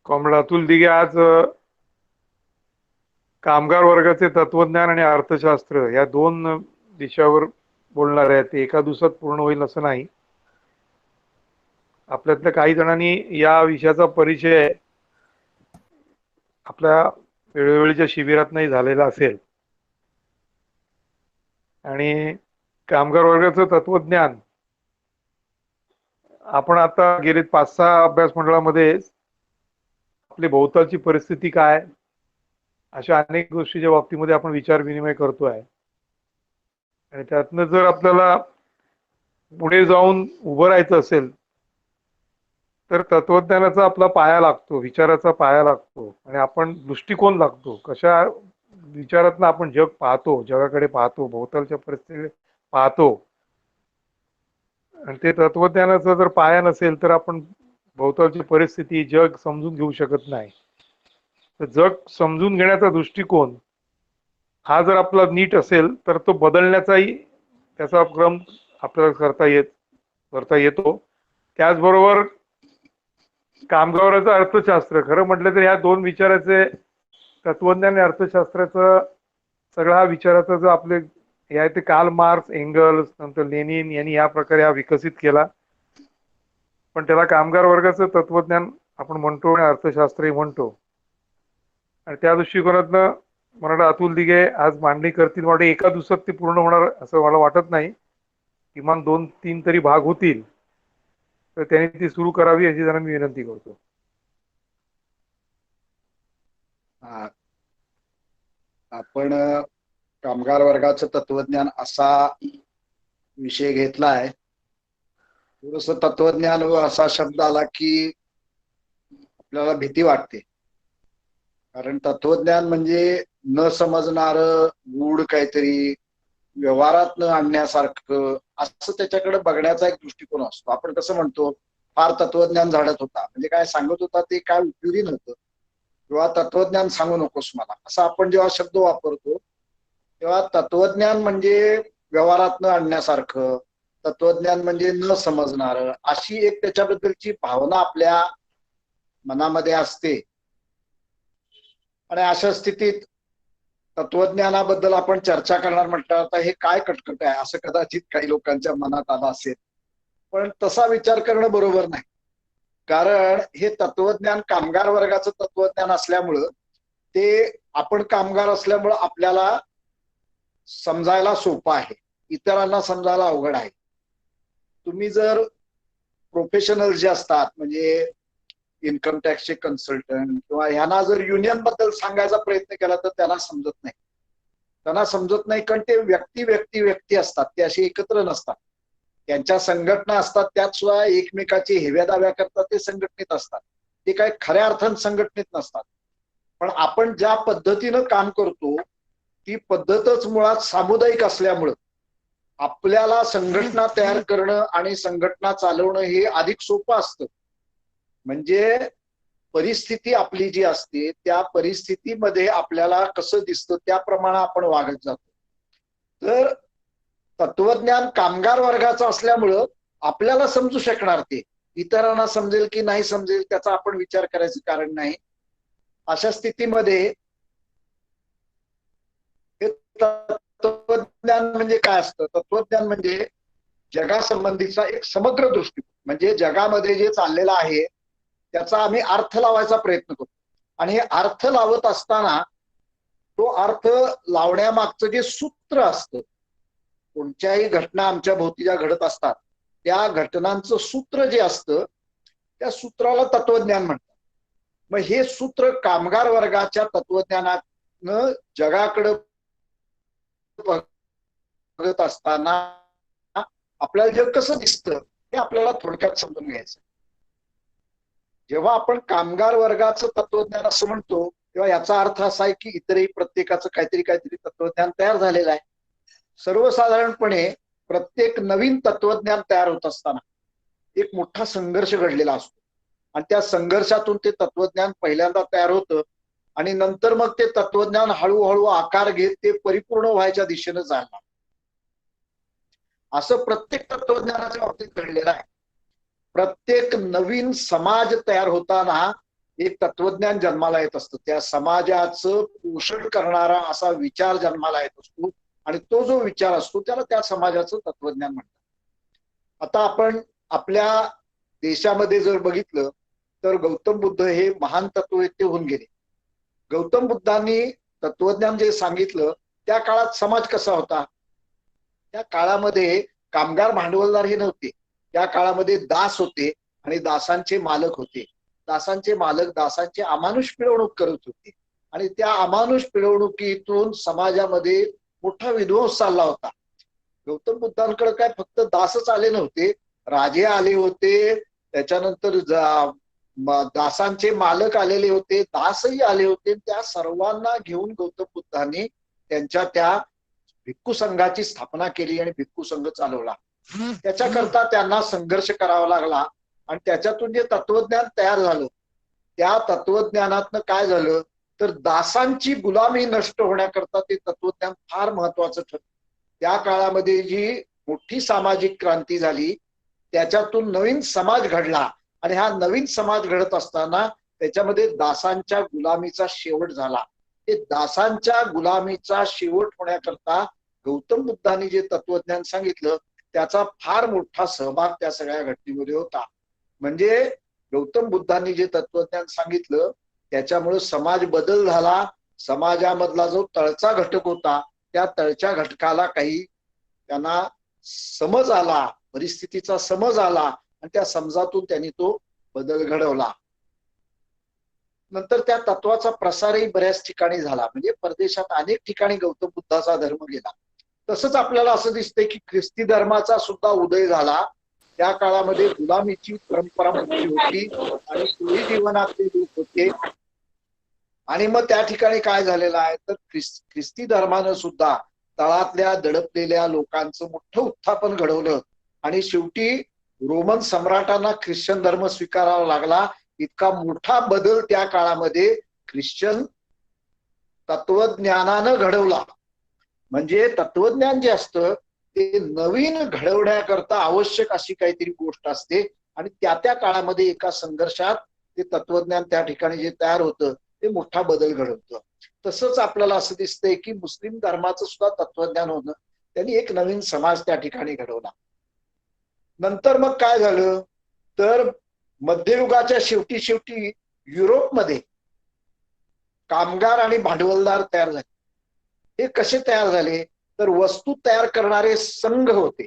Comrade Atul Dighe आज कामगार वर्गाचे तत्वज्ञान आणि अर्थशास्त्र या दोन विषयावर बोलणार आहेत. ते एका दिवसात पूर्ण होईल असं नाही. आपल्यातल्या काही जणांनी या विषयाचा परिचय आपल्या वेळोवेळीच्या शिबिरात नाही झालेला असेल आणि कामगार वर्गाचं तत्वज्ञान आपण आता गेले 5-6 अभ्यास मंडळामध्ये आपली भोवतालची परिस्थिती काय अशा अनेक गोष्टीच्या बाबतीमध्ये आपण विचार विनिमय करतोय आणि त्यातनं जर आपल्याला पुढे जाऊन उभं राहायचं असेल तर तत्वज्ञानाचा आपला पाया लागतो, विचाराचा पाया लागतो आणि आपण दृष्टिकोन लागतो. कशा विचारातनं आपण जग पाहतो, जगाकडे पाहतो, भोवतालच्या परिस्थिती पाहतो आणि ते तत्वज्ञानाचा जर पाया नसेल तर आपण भोवतालची परिस्थिती जग समजून घेऊ शकत नाही. तर जग समजून घेण्याचा दृष्टिकोन हा जर आपला नीट असेल तर तो बदलण्याचाही त्याचा क्रम आपल्याला करता येतो. त्याचबरोबर कामगाराचं अर्थशास्त्र खरं म्हटलं तर ह्या दोन विचाराचे तत्वज्ञान आणि अर्थशास्त्राचं सगळा हा विचाराचा जो आपले हे आहे ते कार्ल मार्क्स, एंगल्स, नंतर लेनिन यांनी या प्रकारे हा विकसित केला. पण त्याला कामगार वर्गाचं तत्वज्ञान आपण म्हणतो आणि अर्थशास्त्रही म्हणतो आणि त्या दृष्टिकोनातनं मला अतुल दिघे आज मांडणी करतील. मला एका दिवसात ते पूर्ण होणार असं मला वाटत नाही. किमान 2-3 तरी भाग होतील. तर त्यांनी ती सुरू करावी अशी जरा मी विनंती करतो. आपण कामगार वर्गाचं तत्वज्ञान असा विषय घेतलाय. थोडस तत्वज्ञान व असा शब्द आला की आपल्याला भीती वाटते, कारण तत्वज्ञान म्हणजे न समजणार गूढ काहीतरी व्यवहारात न आणण्यासारखं असं त्याच्याकडे बघण्याचा एक दृष्टिकोन असतो. आपण कसं म्हणतो, फार तत्वज्ञान झाडत होता म्हणजे काय सांगत होता ते काय उपयोगी नव्हतं, किंवा तत्वज्ञान सांगू नकोस मला, असा आपण जेव्हा शब्द वापरतो तेव्हा तत्वज्ञान म्हणजे व्यवहारात न आणण्यासारखं, तत्वज्ञान म्हणजे न समजणार, अशी एक त्याच्याबद्दलची भावना आपल्या मनामध्ये असते. आणि अशा स्थितीत तत्वज्ञानाबद्दल आपण चर्चा करणार म्हटलं आता हे काय कटकट आहे असं कदाचित काही लोकांच्या मनात आलं असेल. पण तसा विचार करणं बरोबर नाही, कारण हे तत्वज्ञान कामगार वर्गाचं तत्वज्ञान असल्यामुळं ते आपण कामगार असल्यामुळं आपल्याला समजायला सोपं आहे, इतरांना समजायला अवघड आहे. तुम्ही जर प्रोफेशनल जे असतात म्हणजे इन्कम टॅक्सचे कन्सल्टंट किंवा ह्यांना जर युनियन बद्दल सांगायचा प्रयत्न केला तर त्यांना समजत नाही. त्यांना समजत नाही कारण ते व्यक्ती असतात, ते असे एकत्र नसतात. त्यांच्या संघटना असतात, त्यात सुद्धा एकमेकाची हेव्या दाव्या करतात, ते संघटनेत असतात, ते काय खऱ्या अर्थानं संघटनेत नसतात. पण आपण ज्या पद्धतीनं काम करतो ती पद्धतच मुळात सामुदायिक असल्यामुळं आपल्याला संघटना तयार करणं आणि संघटना चालवणं हे अधिक सोपं असतं. म्हणजे परिस्थिती आपली जी असते त्या परिस्थितीमध्ये आपल्याला कसं दिसतं त्याप्रमाणे आपण वागत जातो. तर तत्वज्ञान कामगार वर्गाचं असल्यामुळं आपल्याला समजू शकणार, ते इतरांना समजेल की नाही समजेल त्याचा आपण विचार करायचं कारण नाही. अशा स्थितीमध्ये हे तत्वज्ञान म्हणजे काय असतं, तत्वज्ञान म्हणजे जगासंबंधीचा एक समग्र दृष्टिकोन, म्हणजे जगामध्ये जे चाललेलं आहे त्याचा आम्ही अर्थ लावायचा प्रयत्न करतो. आणि हे अर्थ लावत असताना तो अर्थ लावण्यामागचं जे सूत्र असतं, कोणत्याही घटना आमच्या भोवती ज्या घडत असतात त्या घटनांचं सूत्र जे असतं त्या सूत्राला तत्वज्ञान म्हणतात. मग हे सूत्र कामगार वर्गाच्या तत्वज्ञानानं जगाकडे बघत असताना आपल्याला जग कसं दिसतं हे आपल्याला थोडक्यात समजून घ्यायचं. जेव्हा आपण कामगार वर्गाचं तत्वज्ञान असं म्हणतो तेव्हा याचा अर्थ असा आहे की इतरही प्रत्येकाचं काहीतरी तत्वज्ञान तयार झालेलं आहे. सर्वसाधारणपणे प्रत्येक नवीन तत्वज्ञान तयार होत असताना एक मोठा संघर्ष घडलेला असतो आणि त्या संघर्षातून ते तत्वज्ञान पहिल्यांदा तयार होतं आणि नंतर मग ते तत्वज्ञान हळूहळू आकार घेत ते परिपूर्ण व्हायच्या दिशेनं जाणार. असं प्रत्येक तत्वज्ञानाच्या बाबतीत घडलेलं आहे. प्रत्येक नवीन समाज तयार होताना एक तत्वज्ञान जन्माला येत असतं, त्या समाजाचं पोषण करणारा असा विचार जन्माला येत असतो, आणि तो जो विचार असतो त्याला त्या समाजाचं तत्वज्ञान म्हणतात. आता आपण आपल्या देशामध्ये जर बघितलं तर गौतम बुद्ध हे महान तत्ववेत्ते होऊन गेले. गौतम बुद्धांनी तत्वज्ञान जे सांगितलं त्या काळात समाज कसा होता? त्या काळामध्ये कामगार भांडवलदार हे नव्हते, त्या काळामध्ये दास होते आणि दासांचे मालक होते. दासांचे मालक दासांची अमानुष पिळवणूक करत होते, आणि त्या अमानुष पिळवणुकीतून समाजामध्ये मोठा विध्वंस चालला होता. गौतम बुद्धांकडे काय फक्त दासच आले नव्हते, राजे आले होते, त्याच्यानंतर दासांचे मालक आलेले होते, दासही आले होते. त्या सर्वांना घेऊन गौतम बुद्धांनी त्यांच्या त्या भिक्खू संघाची स्थापना केली आणि भिक्खू संघ चालवला. त्याच्याकरता त्यांना संघर्ष करावा लागला, आणि त्याच्यातून जे तत्वज्ञान तयार झालं त्या तत्वज्ञानातनं काय झालं तर दासांची गुलामी नष्ट होण्याकरता ते तत्वज्ञान फार महत्वाचं ठरलं. त्या काळामध्ये जी मोठी सामाजिक क्रांती झाली त्याच्यातून नवीन समाज घडला, आणि हा नवीन समाज घडत असताना त्याच्यामध्ये दासांच्या गुलामीचा शेवट झाला. ते दासांच्या गुलामीचा शेवट होण्याकरता गौतम बुद्धांनी जे तत्वज्ञान सांगितलं त्याचा फार मोठा सहभाग त्या सगळ्या घटनेमध्ये होता. म्हणजे गौतम बुद्धांनी जे तत्वज्ञान सांगितलं त्याच्यामुळे समाज बदल झाला. समाजामधला जो तळचा घटक होता त्या तळच्या घटकाला काही त्यांना समज आला, परिस्थितीचा समज आला, आणि त्या समजातून त्यांनी तो बदल घडवला. नंतर त्या तत्वाचा प्रसारही बऱ्याच ठिकाणी झाला, म्हणजे परदेशात अनेक ठिकाणी गौतम बुद्धाचा धर्म गेला. तसंच आपल्याला असं दिसतंय की ख्रिस्ती धर्माचा सुद्धा उदय झाला. त्या काळामध्ये गुलामीची परंपरा मोठी होती आणि सोयी जीवनातले लोक होते, आणि मग त्या ठिकाणी काय झालेलं आहे तर ख्रिस्ती धर्मानं सुद्धा तळातल्या दडपलेल्या लोकांचं मोठं उत्थापन घडवलं, आणि शेवटी रोमन सम्राटांना ख्रिश्चन धर्म स्वीकारावा लागला. इतका मोठा बदल त्या काळामध्ये ख्रिश्चन तत्वज्ञानानं घडवला. म्हणजे तत्वज्ञान जे असतं ते नवीन घडवण्याकरता आवश्यक अशी काहीतरी गोष्ट असते, आणि त्या त्या काळामध्ये एका संघर्षात ते तत्वज्ञान त्या ठिकाणी जे तयार होतं ते मोठा बदल घडवतं. तसंच आपल्याला असं दिसतंय की मुस्लिम धर्माचं सुद्धा तत्वज्ञान होणं त्यांनी एक नवीन समाज त्या ठिकाणी घडवला. नंतर मग काय झालं तर मध्ययुगाच्या शेवटी शेवटी युरोपमध्ये कामगार आणि भांडवलदार तयार झाले. हे कसे तयार झाले तर वस्तू तयार करणारे संघ होते,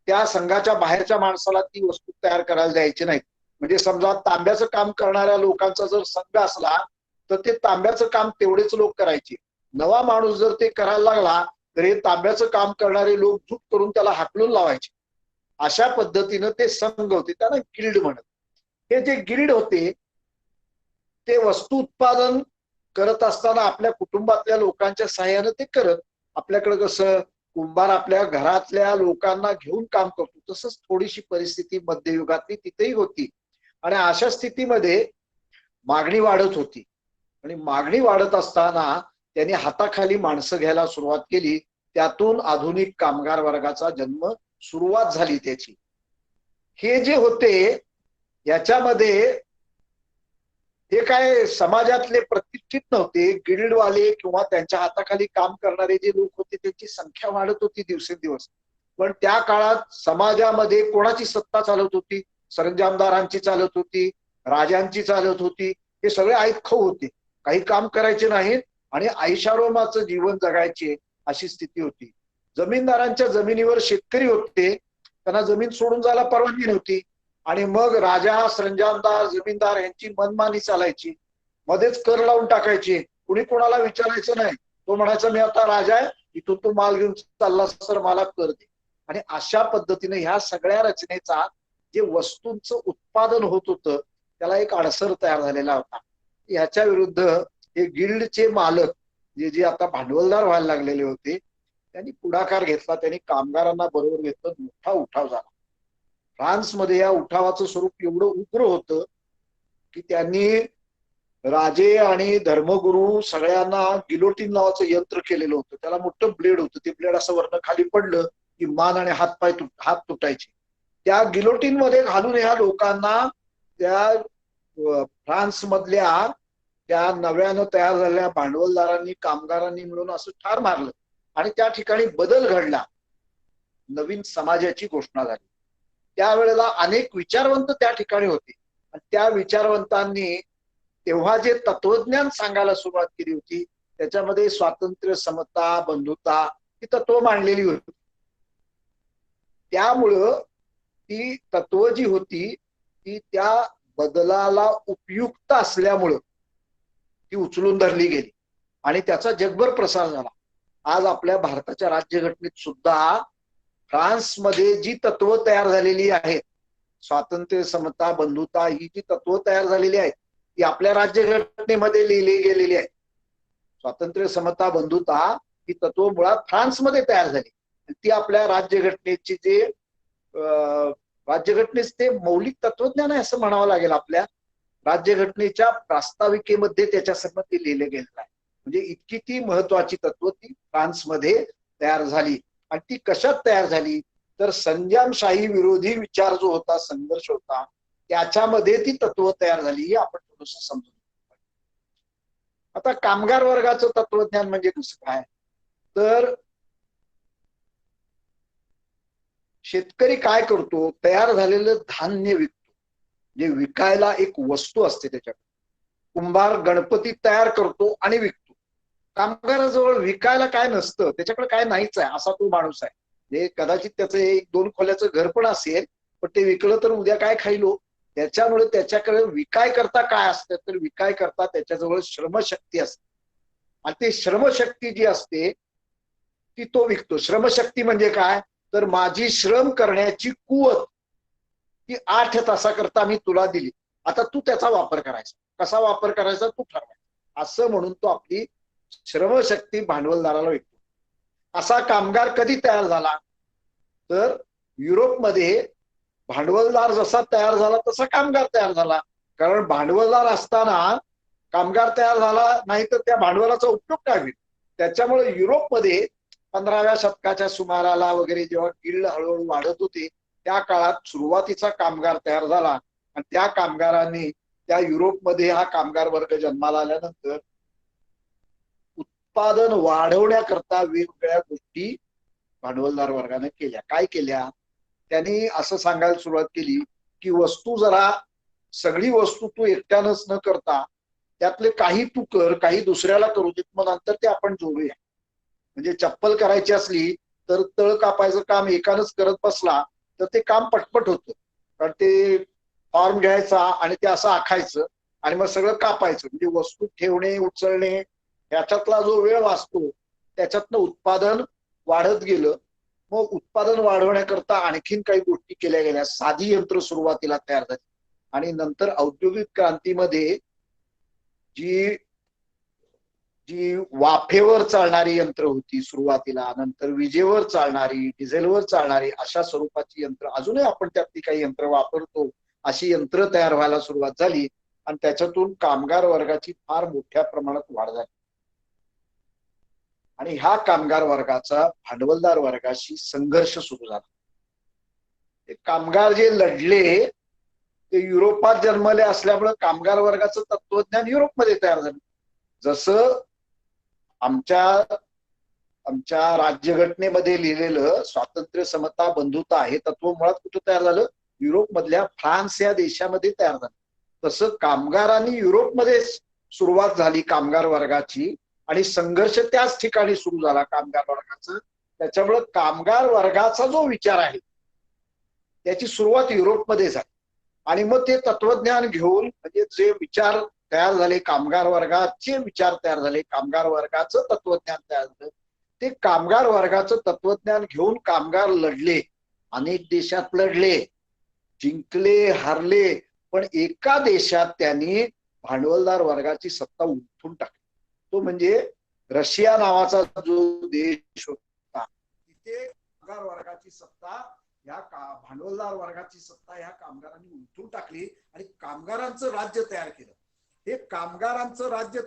त्या संघाच्या बाहेरच्या माणसाला ती वस्तू तयार करायला द्यायची नाही. म्हणजे समजा तांब्याचं काम करणाऱ्या लोकांचा जर संघ असला तर ते तांब्याचं काम तेवढेच लोक करायचे. नवा माणूस जर ते करायला लागला तर हे तांब्याचं काम करणारे लोक झूट करून त्याला हाकलून लावायचे. अशा पद्धतीनं ते संघ होते, त्यांना गिल्ड म्हणत. हे जे गिल्ड होते ते वस्तू उत्पादन करत असताना आपल्या कुटुंबातल्या लोकांच्या सहाय्यानं ते करत. आपल्याकडे कसं कुंभार आपल्या घरातल्या लोकांना घेऊन काम करतो, तसंच थोडीशी परिस्थिती मध्ययुगातली तिथेही होती. आणि अशा स्थितीमध्ये मागणी वाढत होती, आणि मागणी वाढत असताना त्यांनी हाताखाली माणसं घ्यायला सुरुवात केली. त्यातून आधुनिक कामगार वर्गाचा जन्म सुरुवात झाली त्याची. हे जे होते याच्यामध्ये हे काय समाजातले प्रतिष्ठित नव्हते, गिल्डवाले किंवा त्यांच्या हाताखाली काम करणारे जे लोक होते त्यांची संख्या वाढत होती दिवसेंदिवस. पण त्या काळात समाजामध्ये कोणाची सत्ता चालत होती? सरंजामदारांची चालत होती, राजांची चालत होती. हे सगळे ऐतखाऊ होते, काही काम करायचे नाहीत आणि ऐशारोमाचं जीवन जगायचे अशी स्थिती होती. जमीनदारांच्या जमिनीवर शेतकरी होते, त्यांना जमीन सोडून जायला परवानगी नव्हती, आणि मग राजा, सरंजामदार, जमीनदार यांची मनमानी चालायची. मध्येच कर लावून टाकायचे, कुणी कोणाला विचारायचं नाही. तो म्हणायचा मी आता राजा आहे, इथून तो माल घेऊन चालला तर मला कर दे. आणि अशा पद्धतीने ह्या सगळ्या रचनेचा जे वस्तूंचं उत्पादन होत होतं त्याला एक अडसर तयार झालेला होता. याच्या विरुद्ध हे गिल्डचे मालक जे जे आता भांडवलदार व्हायला लागलेले होते त्यांनी पुढाकार घेतला, त्यांनी कामगारांना बरोबर घेतलं, मोठा उठाव झाला. फ्रान्समध्ये या उठावाचं स्वरूप एवढं उग्र होतं की त्यांनी राजे आणि धर्मगुरू सगळ्यांना गिलोटीन नावाचं यंत्र केलेलं होतं. त्याला मोठं ब्लेड होतं, ते ब्लेड असं वरनं खाली पडलं की मान आणि हात तुटायचे. त्या गिलोटीन मध्ये घालून ह्या लोकांना त्या फ्रान्स मधल्या त्या नव्यानं तयार झालेल्या भांडवलदारांनी कामगारांनी मिळून असं ठार मारलं आणि त्या ठिकाणी बदल घडला, नवीन समाजाची घोषणा झाली. त्यावेळेला अनेक विचारवंत त्या ठिकाणी होते आणि त्या विचारवंतांनी तेव्हा जे तत्वज्ञान सांगायला सुरुवात केली होती त्याच्यामध्ये स्वातंत्र्य, समता, बंधुता ही तत्व मांडलेली होती. त्यामुळं ती तत्व जी होती ती त्या बदलाला उपयुक्त असल्यामुळं ती उचलून धरली गेली आणि त्याचा जगभर प्रसार झाला. आज आपल्या भारताच्या राज्यघटनेत सुद्धा फ्रान्समध्ये जी तत्व तयार झालेली आहेत, स्वातंत्र्य, समता, बंधुता ही जी तत्व तयार झालेली आहेत ती आपल्या राज्यघटनेमध्ये लिहिली गेलेली आहे. स्वातंत्र्य, समता, बंधुता ही तत्व मुळात फ्रान्समध्ये तयार झाली. ती आपल्या राज्यघटनेची जे राज्यघटनेच ते मौलिक तत्वज्ञान आहे असं म्हणावं लागेल. आपल्या राज्यघटनेच्या प्रास्ताविकेमध्ये त्याच्यासंबंधी लिहिलं गेलेलं आहे. म्हणजे इतकी ती महत्वाची तत्व ती फ्रान्समध्ये तयार झाली. आणि ती कशात तयार झाली तर संयमशाही विरोधी विचार जो होता, संघर्ष होता, त्याच्यामध्ये ती तत्व तयार झाली. हे आपण थोडंसं समजून. आता कामगार वर्गाचं तत्वज्ञान म्हणजे कसं काय तर शेतकरी काय करतो, तयार झालेलं धान्य विकतो. जे विकायला एक वस्तू असते त्याच्याकडे. कुंभार गणपती तयार करतो आणि विकतो. कामगाराजवळ विकायला काय नसतं, त्याच्याकडे काय नाहीच आहे असा तो माणूस आहे. म्हणजे कदाचित त्याचं 1-2 खोल्याचं घर पण असेल पण ते विकलं तर उद्या काय खाईलो. त्याच्यामुळे त्याच्याकडे विकाय करता काय असतं तर विकाय करता त्याच्याजवळ श्रमशक्ती असते आणि ते श्रमशक्ती जी असते ती तो विकतो. श्रमशक्ती म्हणजे काय तर माझी श्रम करण्याची कुवत ती 8 तासाकरता मी तुला दिली, आता तू त्याचा वापर करायचा, कसा वापर करायचा तू ठरवायचा, असं म्हणून तो आपली श्रमशक्ती भांडवलदाराला विकतो. असा कामगार कधी तयार झाला तर युरोपमध्ये भांडवलदार जसा तयार झाला तसा कामगार तयार झाला. कारण भांडवलदार असताना कामगार तयार झाला नाही तर त्या भांडवलाचा उपयोग काय होईल. त्याच्यामुळे युरोपमध्ये 15व्या शतकाच्या सुमाराला वगैरे जेव्हा गिल्ड हळूहळू वाढत होते त्या काळात सुरुवातीचा कामगार तयार झाला आणि त्या कामगारांनी त्या युरोपमध्ये हा कामगार वर्ग जन्माला आल्यानंतर उत्पादन वाढवण्याकरता वेगवेगळ्या गोष्टी भांडवलदार वर्गाने केल्या. काय केल्या त्यांनी असं सांगायला सुरुवात केली की वस्तू जरा सगळी वस्तू तू एकट्यानंच न करता त्यातले काही तू कर, काही दुसऱ्याला करू देत, मग नंतर ते आपण जोडूया. म्हणजे चप्पल करायची असली तर तळ कापायचं काम एकानंच करत बसला तर ते काम पटपट होतं. कारण ते फॉर्म घ्यायचा आणि ते असं आखायचं आणि मग सगळं कापायचं. म्हणजे वस्तू ठेवणे, उचलणे याच्यातला जो वेळ वाचतो त्याच्यातनं उत्पादन वाढत गेलं. मग उत्पादन वाढवण्याकरता आणखीन काही गोष्टी केल्या गेल्या. साधी यंत्र सुरुवातीला तयार झाली आणि नंतर औद्योगिक क्रांतीमध्ये जी जी वाफेवर चालणारी यंत्र होती सुरुवातीला, नंतर विजेवर चालणारी, डिझेलवर चालणारी अशा स्वरूपाची यंत्र, अजूनही आपण त्यातली काही यंत्र वापरतो, अशी यंत्र तयार व्हायला सुरुवात झाली आणि त्याच्यातून कामगार वर्गाची फार मोठ्या प्रमाणात वाढ झाली. आणि ह्या कामगार वर्गाचा भांडवलदार वर्गाशी संघर्ष सुरू झाला. ते कामगार जे लढले ते युरोपात जन्मले असल्यामुळे कामगार वर्गाचं तत्वज्ञान युरोपमध्ये तयार झालं. जसं आमच्या राज्यघटनेमध्ये लिहिलेलं स्वातंत्र्य, समता, बंधुता हे तत्व मुळात कुठं तयार झालं युरोपमधल्या फ्रान्स या देशामध्ये तयार झालं. तसं कामगारांनी युरोपमध्ये सुरुवात झाली कामगार वर्गाची आणि संघर्ष त्याच ठिकाणी सुरू झाला कामगार वर्गाचा. त्याच्यामुळे कामगार वर्गाचा जो विचार आहे त्याची सुरुवात युरोपमध्ये झाली आणि मग ते तत्वज्ञान घेऊन म्हणजे जे विचार तयार झाले, कामगार वर्गाचे विचार तयार झाले, कामगार वर्गाचं तत्वज्ञान तयार झालं. ते कामगार वर्गाचं तत्वज्ञान घेऊन कामगार लढले, अनेक देशात लढले, जिंकले, हारले, पण एका देशात त्यांनी भांडवलदार वर्गाची सत्ता उलथून टाकली. तो म्हणजे रशिया नावाचा जो देश होता तिथे कामगार वर्गाची सत्ता या भांडवलदार वर्गाची सत्ता ह्या कामगारांनी उलथून टाकली आणि कामगारांचं राज्य तयार केलं. हे कामगारांचं राज्य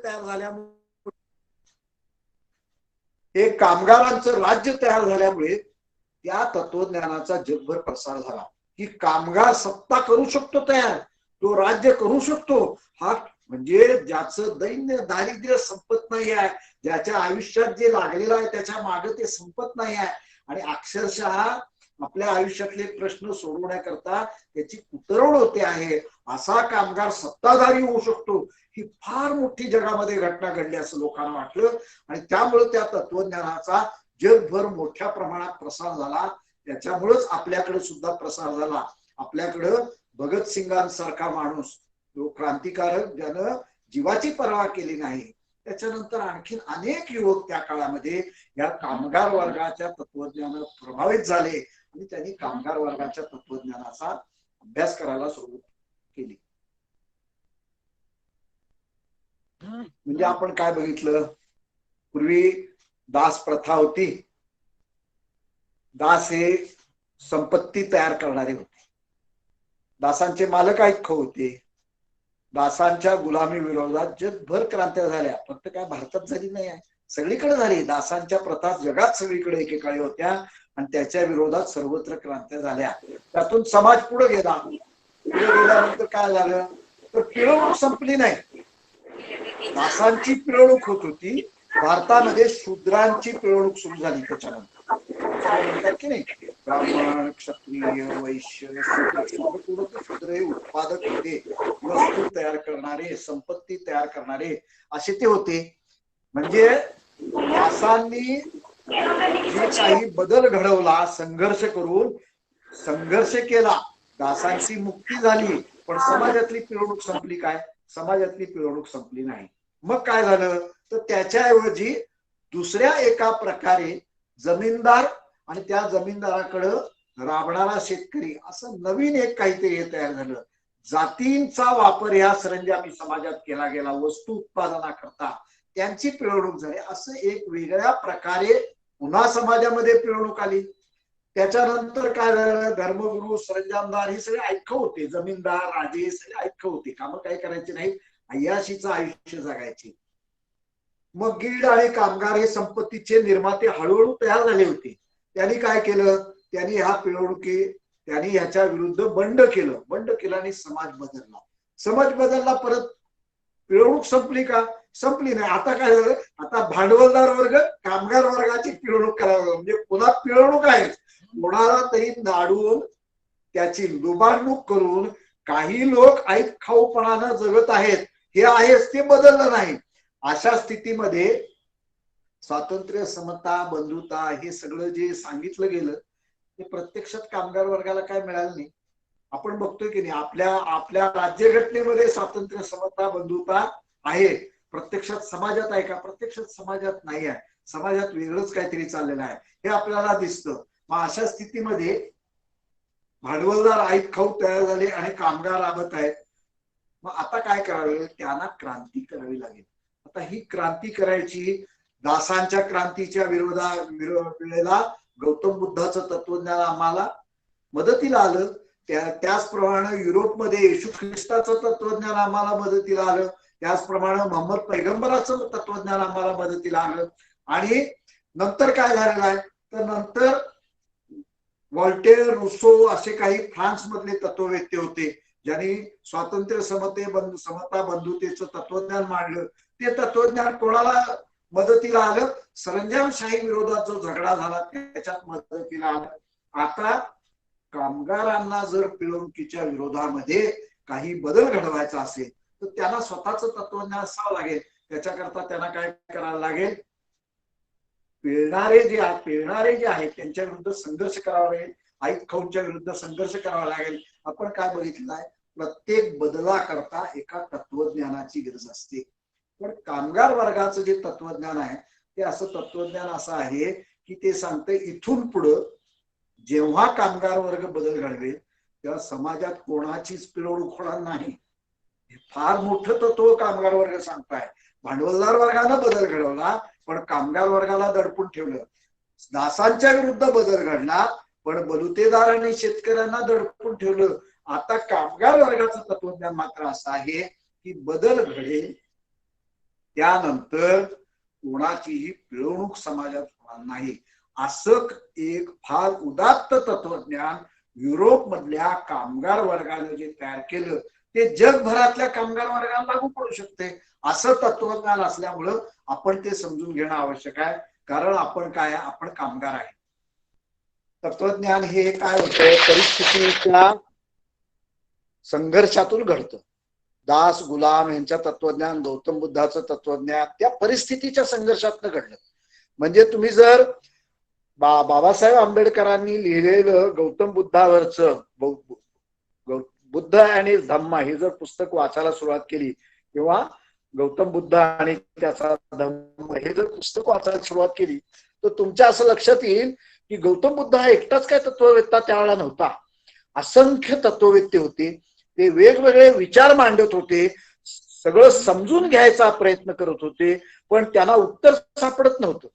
तयार झाल्यामुळे त्या तत्वज्ञानाचा जगभर प्रसार झाला की कामगार सत्ता करू शकतो तयार तो राज्य करू शकतो, हा म्हणजे ज्याचं दैन्य दारिद्र्य संपत नाही आहे, ज्याच्या आयुष्यात जे लागलेलं आहे त्याच्या मागे ते संपत नाही आहे, आणि अक्षरशः आपल्या आयुष्यातले प्रश्न सोडवण्याकरता त्याची कुतरवड होते आहे, असा कामगार सत्ताधारी होऊ शकतो, ही फार मोठी जगामध्ये घटना घडली असं लोकांना वाटलं. आणि त्यामुळे त्या तत्वज्ञानाचा जगभर मोठ्या प्रमाणात प्रसार झाला. त्याच्यामुळेच आपल्याकडे सुद्धा प्रसार झाला. आपल्याकडं भगतसिंगांसारखा माणूस, तो क्रांतिकारक ज्यानं जीवाची पर्वा केली नाही. त्याच्यानंतर आणखीन अनेक युवक त्या काळामध्ये या कामगार वर्गाच्या तत्वज्ञानाने प्रभावित झाले आणि त्यांनी कामगार वर्गाच्या तत्वज्ञानाचा अभ्यास करायला सुरुवात केली. म्हणजे आपण काय बघितलं, पूर्वी दास प्रथा होती. दास हे संपत्ती तयार करणारे होते, दासांचे मालक ऐक्य होते. दासांच्या गुलामी विरोधात जगभर क्रांत्या झाल्या, फक्त काय भारतात झाली नाही आहे, सगळीकडे झाली. दासांच्या प्रथा जगात सगळीकडे एकेकाळी होत्या आणि त्याच्या विरोधात सर्वत्र क्रांत्या झाल्या. त्यातून समाज पुढे गेला. पुढे गेल्यानंतर काय झालं तर पिळवणूक संपली नाही. दासांची पिळवणूक होत होती, भारतामध्ये शूद्रांची पिळवणूक सुरू झाली. त्याच्यानंतर म्हणतात की नाही, ब्राह्मण, क्षत्रिय, वैश्य, शूद्र हे उत्पादक होते, वस्तू तयार करणारे, संपत्ती तयार करणारे असे ते होते. म्हणजे दासांनी जे काही बदल घडवला, संघर्ष करून संघर्ष केला, दासांची मुक्ती झाली, पण समाजातली पिळवणूक संपली काय? समाजातली पिळवणूक संपली नाही. मग काय झालं तर त्याच्याऐवजी दुसऱ्या एका प्रकारे जमीनदार आणि त्या जमीनदाराकडं राबणारा शेतकरी असं नवीन एक काहीतरी तयार झालं. जातींचा वापर या सरंजामी समाजात केला गेला, वस्तू उत्पादनाकरता त्यांची पिळवणूक झाली. असं एक वेगळ्या प्रकारे पुन्हा समाजामध्ये पिळवणूक आली. त्याच्यानंतर काय झालं, धर्मगुरू, सरंजामदार हे सगळे ऐक्य होते, जमीनदार, राजे सगळे ऐक्य होते, कामं काही करायचे नाहीत, अय्याशीचं आयुष्य जगायचे. मग गीड आणि कामगार हे संपत्तीचे निर्माते हळूहळू तयार झाले होते. त्यांनी काय केलं, त्यांनी ह्या त्यांनी ह्याच्या विरुद्ध बंड केलं आणि समाज बदलला. समाज बदलला, परत पिळवणूक संपली का? संपली नाही. आता काय झालं, आता भांडवलदार वर्ग कामगार वर्गाची पिळवणूक करायला, म्हणजे पुन्हा पिळवणूक आहे. कोणाला तरी नाडून त्याची लुबाडणूक करून काही लोक ऐक खाऊपणानं जगत आहेत, हे आहेच, ते बदललं नाही. अशा स्थितीमध्ये स्वातंत्र्य, समता, बंधुता हे सगळं जे सांगितलं गेलं ते प्रत्यक्षात कामगार वर्गाला काय मिळालं नाही. आपण बघतोय की नाही, आपल्या राज्यघटनेमध्ये स्वातंत्र्य, समता, बंधुता आहे, प्रत्यक्षात समाजात आहे का? प्रत्यक्षात समाजात नाही आहे. समाजात वेगळंच काहीतरी चाललेलं आहे, हे आपल्याला दिसतं. मग अशा स्थितीमध्ये भांडवलदार ऐक खाऊ तयार झाले आणि कामगार राबत आहेत. मग आता काय करावे, त्यांना क्रांती करावी लागेल. आता ही क्रांती करायची, दासांच्या क्रांतीच्या वेळेला गौतम बुद्धाचं तत्वज्ञान आम्हाला मदतीला आलं. त्याचप्रमाणे युरोपमध्ये येशू ख्रिस्ताचं तत्वज्ञान आम्हाला मदतीला आलं. त्याचप्रमाणे मोहम्मद पैगंबराचं तत्वज्ञान आम्हाला मदतीला आलं. आणि नंतर काय झालेलं आहे तर नंतर व्हॉल्टेर, रुसो असे काही फ्रान्स मधले तत्ववेत्ते होते, ज्यांनी स्वातंत्र्य, समता, बंधुतेचं तत्वज्ञान मांडलं. ते तत्वज्ञान कोणाला मदतीला आलं? सरंजामशाही विरोधात जो झगडा झाला त्याच्यात मदतीला आलं. आता कामगारांना जर पिळवणुकीच्या विरोधामध्ये काही बदल घडवायचा असेल तर त्यांना स्वतःचं तत्वज्ञान असावं लागेल. त्याच्याकरता त्यांना काय करायला लागेल, पिळणारे जे आहेत त्यांच्या विरुद्ध संघर्ष करावा लागेल, ऐक खाऊच्या विरुद्ध संघर्ष करावा लागेल. आपण काय बघितलं आहे, प्रत्येक बदलाकरता एका तत्वज्ञानाची गरज असते. पण कामगार वर्गाचं जे तत्वज्ञान आहे ते असं तत्वज्ञान असं आहे की ते सांगते इथून पुढं जेव्हा कामगार वर्ग बदल घडवेल तेव्हा समाजात कोणाचीच पिळवणूक होणार नाही. फार मोठं तत्व कामगार वर्ग सांगताय. भांडवलदार वर्गानं बदल घडवला पण कामगार वर्गाला दडपून ठेवलं. दासांच्या विरुद्ध बदल घडला पण बलुतेदार आणि शेतकऱ्यांना दडपून ठेवलं. आता कामगार वर्गाचं तत्वज्ञान मात्र असं आहे की बदल घडेल त्यानंतर कोणाचीही पिळवणूक समाजात होणार नाही. असं एक फार उदात्त तत्वज्ञान युरोप मधल्या कामगार वर्गाने जे तयार केलं ते जगभरातल्या कामगार वर्गाला लागू पडू शकते. असं तत्वज्ञान असल्यामुळं आपण ते समजून घेणं आवश्यक आहे. कारण आपण काय, आपण कामगार आहे. तत्वज्ञान हे काय होतं, परिस्थितीच्या संघर्षातून घडतं. दास गुलाम यांच्या तत्वज्ञान, गौतम बुद्धाचं तत्वज्ञान त्या परिस्थितीच्या संघर्षातनं घडलं. म्हणजे तुम्ही जर बाबासाहेब आंबेडकरांनी लिहिलेलं गौतम बुद्धावरचं बुद्ध आणि धम्मा हे जर पुस्तक वाचायला सुरुवात केली, किंवा गौतम बुद्ध आणि त्याचा धम्म हे जर पुस्तक वाचायला सुरुवात केली, तर तुमच्या असं लक्षात येईल की गौतम बुद्ध हा एकटाच काय तत्ववेत्ता त्यावेळेला नव्हता. असंख्य तत्ववेत्ते होते. ते वेगवेगळे विचार मांडत होते, सगळं समजून घ्यायचा प्रयत्न करत होते, पण त्यांना उत्तर सापडत नव्हतं.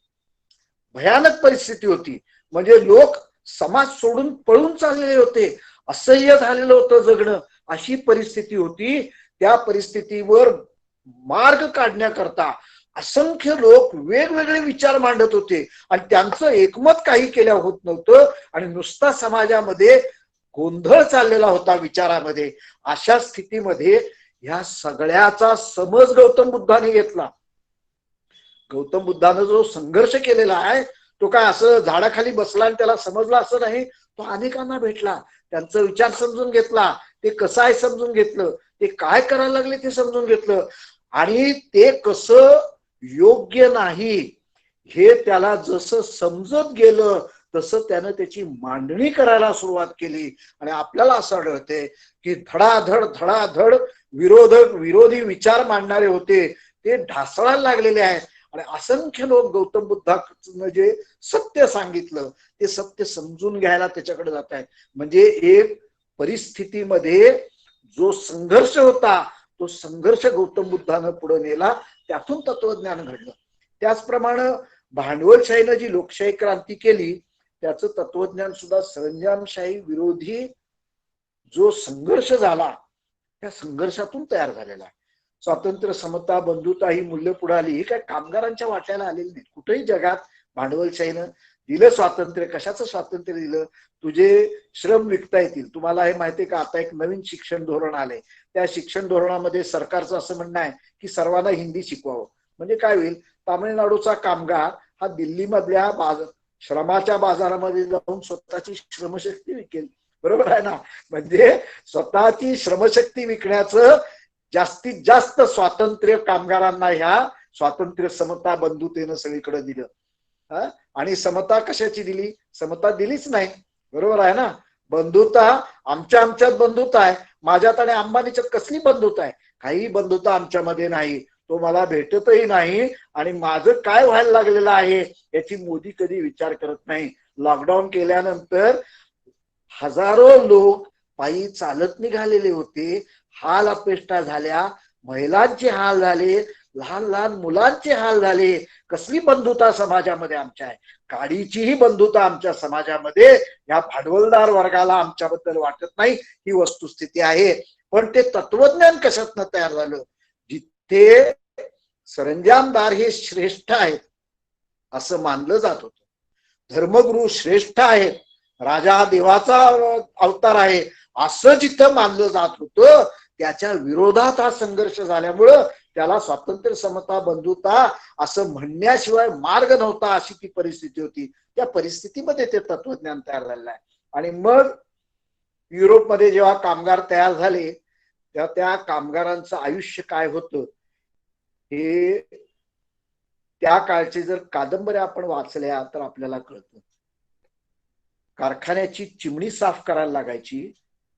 भयानक परिस्थिती होती. म्हणजे लोक समाज सोडून पळून चाललेले होते, असह्य झालेलं होतं जगणं, अशी परिस्थिती होती. त्या परिस्थितीवर मार्ग काढण्याकरता असंख्य लोक वेगवेगळे विचार मांडत होते आणि त्यांचं एकमत काही केल्या होत नव्हतं आणि नुसता समाजामध्ये गोंधळ चाललेला होता विचारामध्ये. अशा स्थितीमध्ये ह्या सगळ्याचा समज गौतम बुद्धाने घेतला. गौतम बुद्धानं जो संघर्ष केलेला आहे तो काय असं झाडाखाली बसला आणि त्याला समजला असं नाही. तो अनेकांना भेटला, त्यांचा विचार समजून घेतला, ते कसं आहे समजून घेतलं, ते काय करायला लागले ते समजून घेतलं, आणि ते कसं योग्य नाही हे त्याला जसं समजत गेलं तसं त्यानं त्याची मांडणी करायला सुरुवात केली. आणि आपल्याला असं आढळते की धडाधड धडाधड विरोधी विचार मांडणारे होते ते ढासळायला लागलेले आहेत. आणि असंख्य लोक गौतम बुद्धानं जे सत्य सांगितलं ते सत्य समजून घ्यायला त्याच्याकडे जात आहेत. म्हणजे एक परिस्थितीमध्ये जो संघर्ष होता तो संघर्ष गौतम बुद्धानं पुढे नेला, त्यातून तत्वज्ञान घडलं. त्याचप्रमाणे भांडवलशाहीनं जी लोकशाही क्रांती केली त्याचं तत्वज्ञान सुद्धा सरंजामशाही विरोधी जो संघर्ष झाला त्या संघर्षातून तयार झालेला आहे. स्वातंत्र्य, समता, बंधुता ही मूल्य पुढे आली, ही काय कामगारांच्या वाट्याला आलेली नाही. कुठेही जगात भांडवलशाहीनं दिलं स्वातंत्र्य. कशाचं स्वातंत्र्य दिलं? तुझे श्रम विकता येतील. तुम्हाला हे माहितीये का, आता एक नवीन शिक्षण धोरण आलंय. त्या शिक्षण धोरणामध्ये सरकारचं असं म्हणणं आहे की सर्वांना हिंदी शिकवावं. म्हणजे काय होईल, तामिळनाडूचा कामगार हा दिल्लीमधल्या श्रमाच्या बाजारामध्ये जाऊन स्वतःची श्रमशक्ती विकेल. बरोबर आहे ना? म्हणजे स्वतःची श्रमशक्ती विकण्याचं जास्तीत जास्त स्वातंत्र्य कामगारांना ह्या स्वातंत्र्य, समता, बंधुतेनं सगळीकडे दिलं. आणि समता कशाची दिली? समता दिलीच नाही. बरोबर आहे ना? बंधुता आमच्यात बंधुता आहे, माझ्यात आणि अंबानीच्यात कसली बंधुता आहे? काही बंधुता आमच्यामध्ये नाही. तो मला भेटतही नाही आणि माझं काय व्हायला लागलेलं आहे याची मोदी कधी विचार करत नाही. लॉकडाऊन केल्यानंतर हजारो लोक पायी चालत निघालेले होते, हाल अपेष्टा झाल्या, महिलांचे हाल झाले, लहान लहान मुलांचे हाल झाले. कसली बंधुता समाजामध्ये आमच्या आहे? काडीचीही बंधुता आमच्या समाजामध्ये या भांडवलदार वर्गाला आमच्याबद्दल वाटत नाही, ही वस्तुस्थिती आहे. पण ते तत्वज्ञान कशातनं तयार झालं? जिथे सरंजामदार हे श्रेष्ठ आहेत असं मानलं जात होतं, धर्मगुरु श्रेष्ठ आहेत, राजा देवाचा अवतार आहे असं जिथं मानलं जात होतं, त्याच्या विरोधात हा संघर्ष झाल्यामुळं त्याला स्वातंत्र्य, समता, बंधुता असं म्हणण्याशिवाय मार्ग नव्हता, अशी ती परिस्थिती होती. त्या परिस्थितीमध्ये ते तत्वज्ञान तयार झालेलं आहे. आणि मग युरोपमध्ये जेव्हा कामगार तयार झाले तेव्हा त्या कामगारांचं आयुष्य काय होतं हे त्या काळचे जर कादंबऱ्या आपण वाचल्या तर आपल्याला कळतं. कारखान्याची चिमणी साफ करायला लागायची,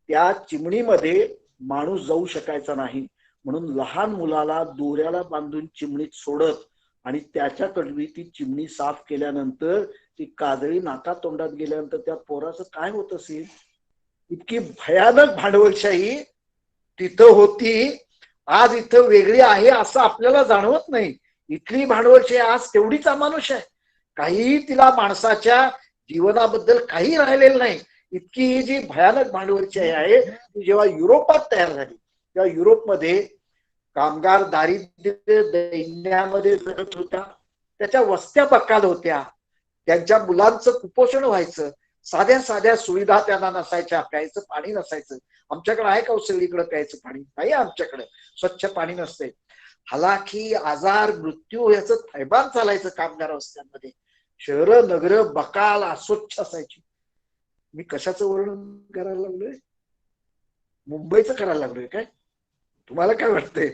त्या चिमणीमध्ये माणूस जाऊ शकायचा नाही म्हणून लहान मुलाला दोऱ्याला बांधून चिमणीत सोडत आणि त्याच्याकडवी ती चिमणी साफ केल्यानंतर ती काजळी नाका तोंडात गेल्यानंतर त्या पोराचं काय होत असेल? इतकी भयानक भांडवलशाही तिथं होती. आज इथं वेगळी आहे असं आपल्याला जाणवत नाही. इथली भांडवलशाही आज तेवढीच अमानुष आहे, काही तिला माणसाच्या जीवनाबद्दल काही राहिलेलं नाही. इतकी ही जी भयानक भांडवलशाही आहे ती जेव्हा युरोपात तयार झाली तेव्हा युरोपमध्ये कामगार दारिद्र्य दैन्यामध्ये जगत होता, त्याच्या वस्त्या बकाल होत्या, त्यांच्या मुलांचं कुपोषण व्हायचं. साध्या साध्या सुविधा त्यांना नसायच्या, प्यायचं पाणी नसायचं. आमच्याकडे आहे का सगळीकडे प्यायचं पाणी? नाही आमच्याकडे, स्वच्छ पाणी नसते. हलाखी, आजार, मृत्यू याचं थैमान चालायचं कामगार अवस्थांमध्ये. शहरं नगर बकाल अस्वच्छ असायची. मी कशाचं वर्णन करायला लागलोय? मुंबईचं करायला लागलोय काय? तुम्हाला काय वाटतंय?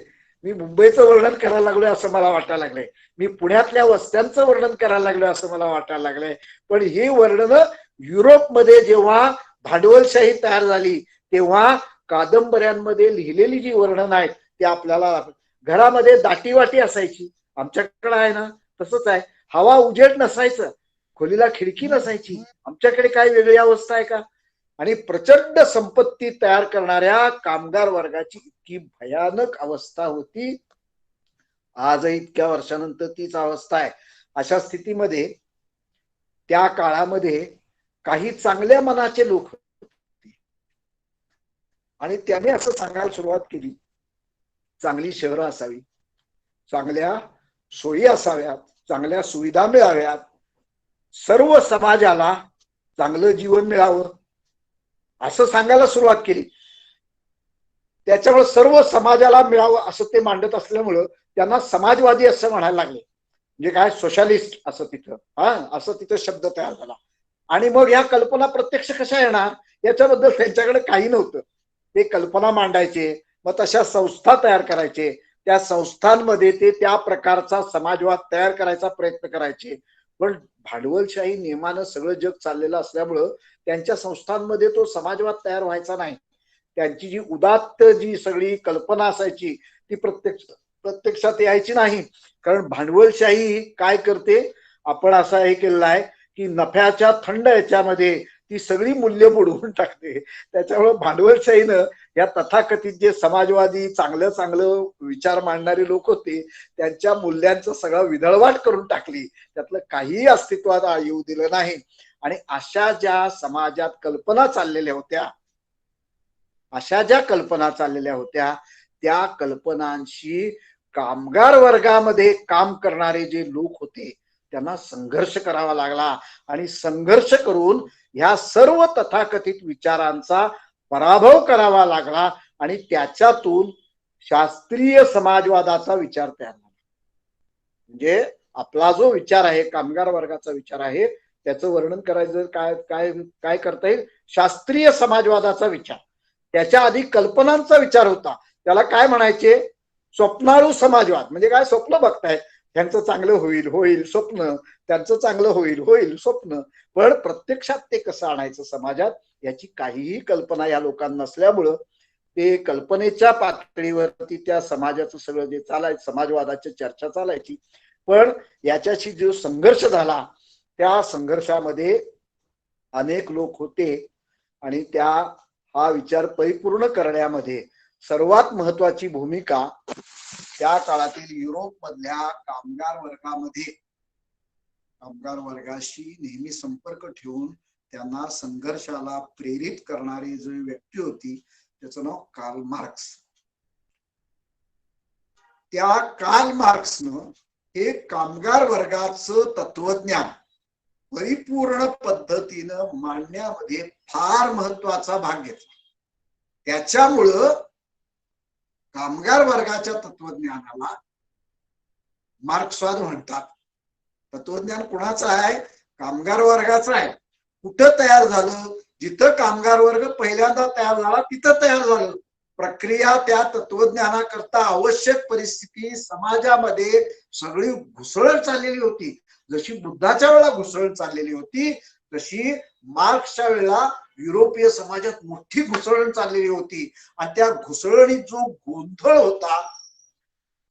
मी मुंबईचं वर्णन करायला लागलोय असं मला वाटायला लागलंय. मी पुण्यातल्या वस्त्यांचं वर्णन करायला लागलोय असं मला वाटायला लागलंय. पण ही वर्णन युरोपमध्ये जेव्हा भांडवलशाही तयार झाली तेव्हा कादंबऱ्यांमध्ये लिहिलेली जी वर्णन आहेत ते आपल्याला, घरामध्ये दाटीवाटी असायची, आमच्याकडे आहे ना तसंच आहे. हवा उजेड नसायचं, खोलीला खिडकी नसायची, आमच्याकडे काय वेगळी अवस्था आहे का? आणि प्रचंड संपत्ती तयार करणाऱ्या कामगार वर्गाची इतकी भयानक अवस्था होती. आजही इतक्या वर्षानंतर तीच अवस्था आहे. अशा स्थितीमध्ये त्या काळामध्ये काही चांगल्या मनाचे लोक होते आणि त्याने असं सांगायला सुरुवात केली, चांगली शहरं असावी, चांगल्या सोयी असाव्यात, चांगल्या सुविधा मिळाव्यात, सर्व समाजाला चांगलं जीवन मिळावं असं सांगायला सुरुवात केली. त्याच्यामुळे सर्व समाजाला मिळावं असं ते मांडत असल्यामुळं त्यांना समाजवादी असं म्हणायला लागले. म्हणजे काय, सोशलिस्ट असं तिथं, असं तिथं शब्द तयार झाला. आणि मग ह्या कल्पना प्रत्यक्ष कशा येणार याच्याबद्दल त्यांच्याकडे काही नव्हतं. ते कल्पना मांडायचे, मग तशा संस्था तयार करायचे, त्या संस्थांमध्ये ते त्या प्रकारचा समाजवाद तयार करायचा प्रयत्न करायचे. पण भांडवलशाही नियमानं सगळं जग चाललेलं असल्यामुळं त्यांच्या संस्थांमध्ये तो समाजवाद तयार व्हायचा नाही. त्यांची जी उदात्त जी सगळी कल्पना असायची ती प्रत्यक्षात यायची नाही. कारण भांडवलशाही काय करते, आपण असा हे केलेला आहे की नफ्याच्या थंड याच्यामध्ये ती सगळी मूल्य बुडवून टाकते. त्याच्यामुळे भांडवलशाहीनं या तथाकथित जे समाजवादी चांगलं चांगलं विचार मांडणारे लोक होते त्यांच्या मूल्यांचं सगळं विदळवाट करून टाकली, त्यातलं काहीही अस्तित्वात येऊ दिलं नाही. आणि अशा ज्या समाजात कल्पना चाललेल्या होत्या, अशा ज्या कल्पना चाललेल्या होत्या त्या कल्पनांशी कामगार वर्गामध्ये काम करणारे जे लोक होते त्यांना संघर्ष करावा लागला. आणि संघर्ष करून ह्या सर्व तथाकथित विचारांचा पराभव करावा लागला आणि त्याच्यातून शास्त्रीय समाजवादाचा विचार तयार झाला. म्हणजे आपला जो विचार आहे, कामगार वर्गाचा विचार आहे, त्याचं वर्णन करायचं काय काय काय करता येईल, शास्त्रीय समाजवादाचा विचार. त्याच्या आधी कल्पनांचा विचार होता, त्याला काय म्हणायचे, स्वप्नाळू समाजवाद. म्हणजे काय, स्वप्न बघताय त्यांचं चांगलं होईल होईल स्वप्न, त्यांचं चांगलं होईल होईल स्वप्न, पण प्रत्यक्षात ते कसं आणायचं समाजात याची काहीही कल्पना या लोकांना नसल्यामुळं ते कल्पनेच्या पातळीवरती त्या समाजाचं सगळं जे चालायचं, समाजवादाची चर्चा चालायची. पण याच्याशी जो संघर्ष झाला त्या संघर्षामध्ये अनेक लोक होते आणि त्या हा विचार परिपूर्ण करण्यामध्ये सर्वात महत्वाची भूमिका त्या काळातील युरोप मधल्या कामगार वर्गामध्ये, कामगार वर्गाशी नेहमी संपर्क ठेवून त्यांना संघर्षाला प्रेरित करणारी जी व्यक्ती होती त्याचं नाव कार्ल मार्क्स. त्या कार्ल मार्क्सनं हे कामगार वर्गाचं तत्वज्ञान परिपूर्ण पद्धतीनं मांडण्यामध्ये फार महत्वाचा भाग घेतला. त्याच्यामुळं कामगार वर्गाच्या तत्वज्ञानाला मार्क्सवाद म्हणतात. तत्वज्ञान कुणाचं आहे, कामगार वर्गाचं आहे. कुठं तयार झालं, जिथं कामगार वर्ग पहिल्यांदा तयार झाला तिथं तयार झालं. प्रक्रिया त्या तत्वज्ञानाकरता आवश्यक परिस्थिती समाजामध्ये सगळी घुसळत चाललेली होती. जशी बुद्धाच्या वेळेला घुसळत चाललेली होती तशी मार्क्सच्या वेळेला युरोपीय समाजात मोठी घुसळण चाललेली होती. आणि त्या घुसळणीत जो गोंधळ होता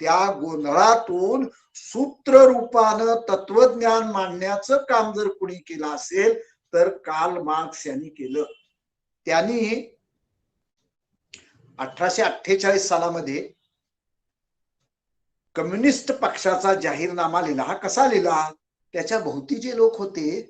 त्या गोंधळातून सूत्र रूपानं तत्वज्ञान मांडण्याचं काम जर कुणी केलं असेल तर कार्ल मार्क्स यांनी केलं. त्यांनी 1848 सालामध्ये कम्युनिस्ट पक्षाचा जाहीरनामा लिहिला. हा कसा लिहिला, त्याच्या भोवती जे लोक होते,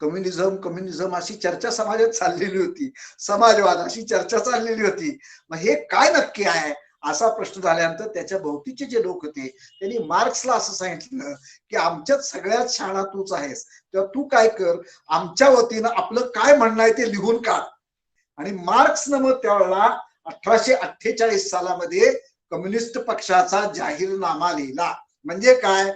कम्युनिझम कम्युनिझम अशी चर्चा समाजात चाललेली होती, समाजवाद अशी चर्चा चाललेली होती. मग हे काय नक्की आहे असा प्रश्न झाल्यानंतर त्याच्या भोवतीचे जे लोक होते त्यांनी मार्क्सला असं सांगितलं की आमच्यात सगळ्यात शहाणा तूच आहेस, तेव्हा तू काय कर, आमच्या वतीनं आपलं काय म्हणणं आहे ते लिहून काढ. आणि मार्क्सनं मग त्यावेळेला 1848 सालामध्ये कम्युनिस्ट पक्षाचा जाहीरनामा लिहिला. म्हणजे काय,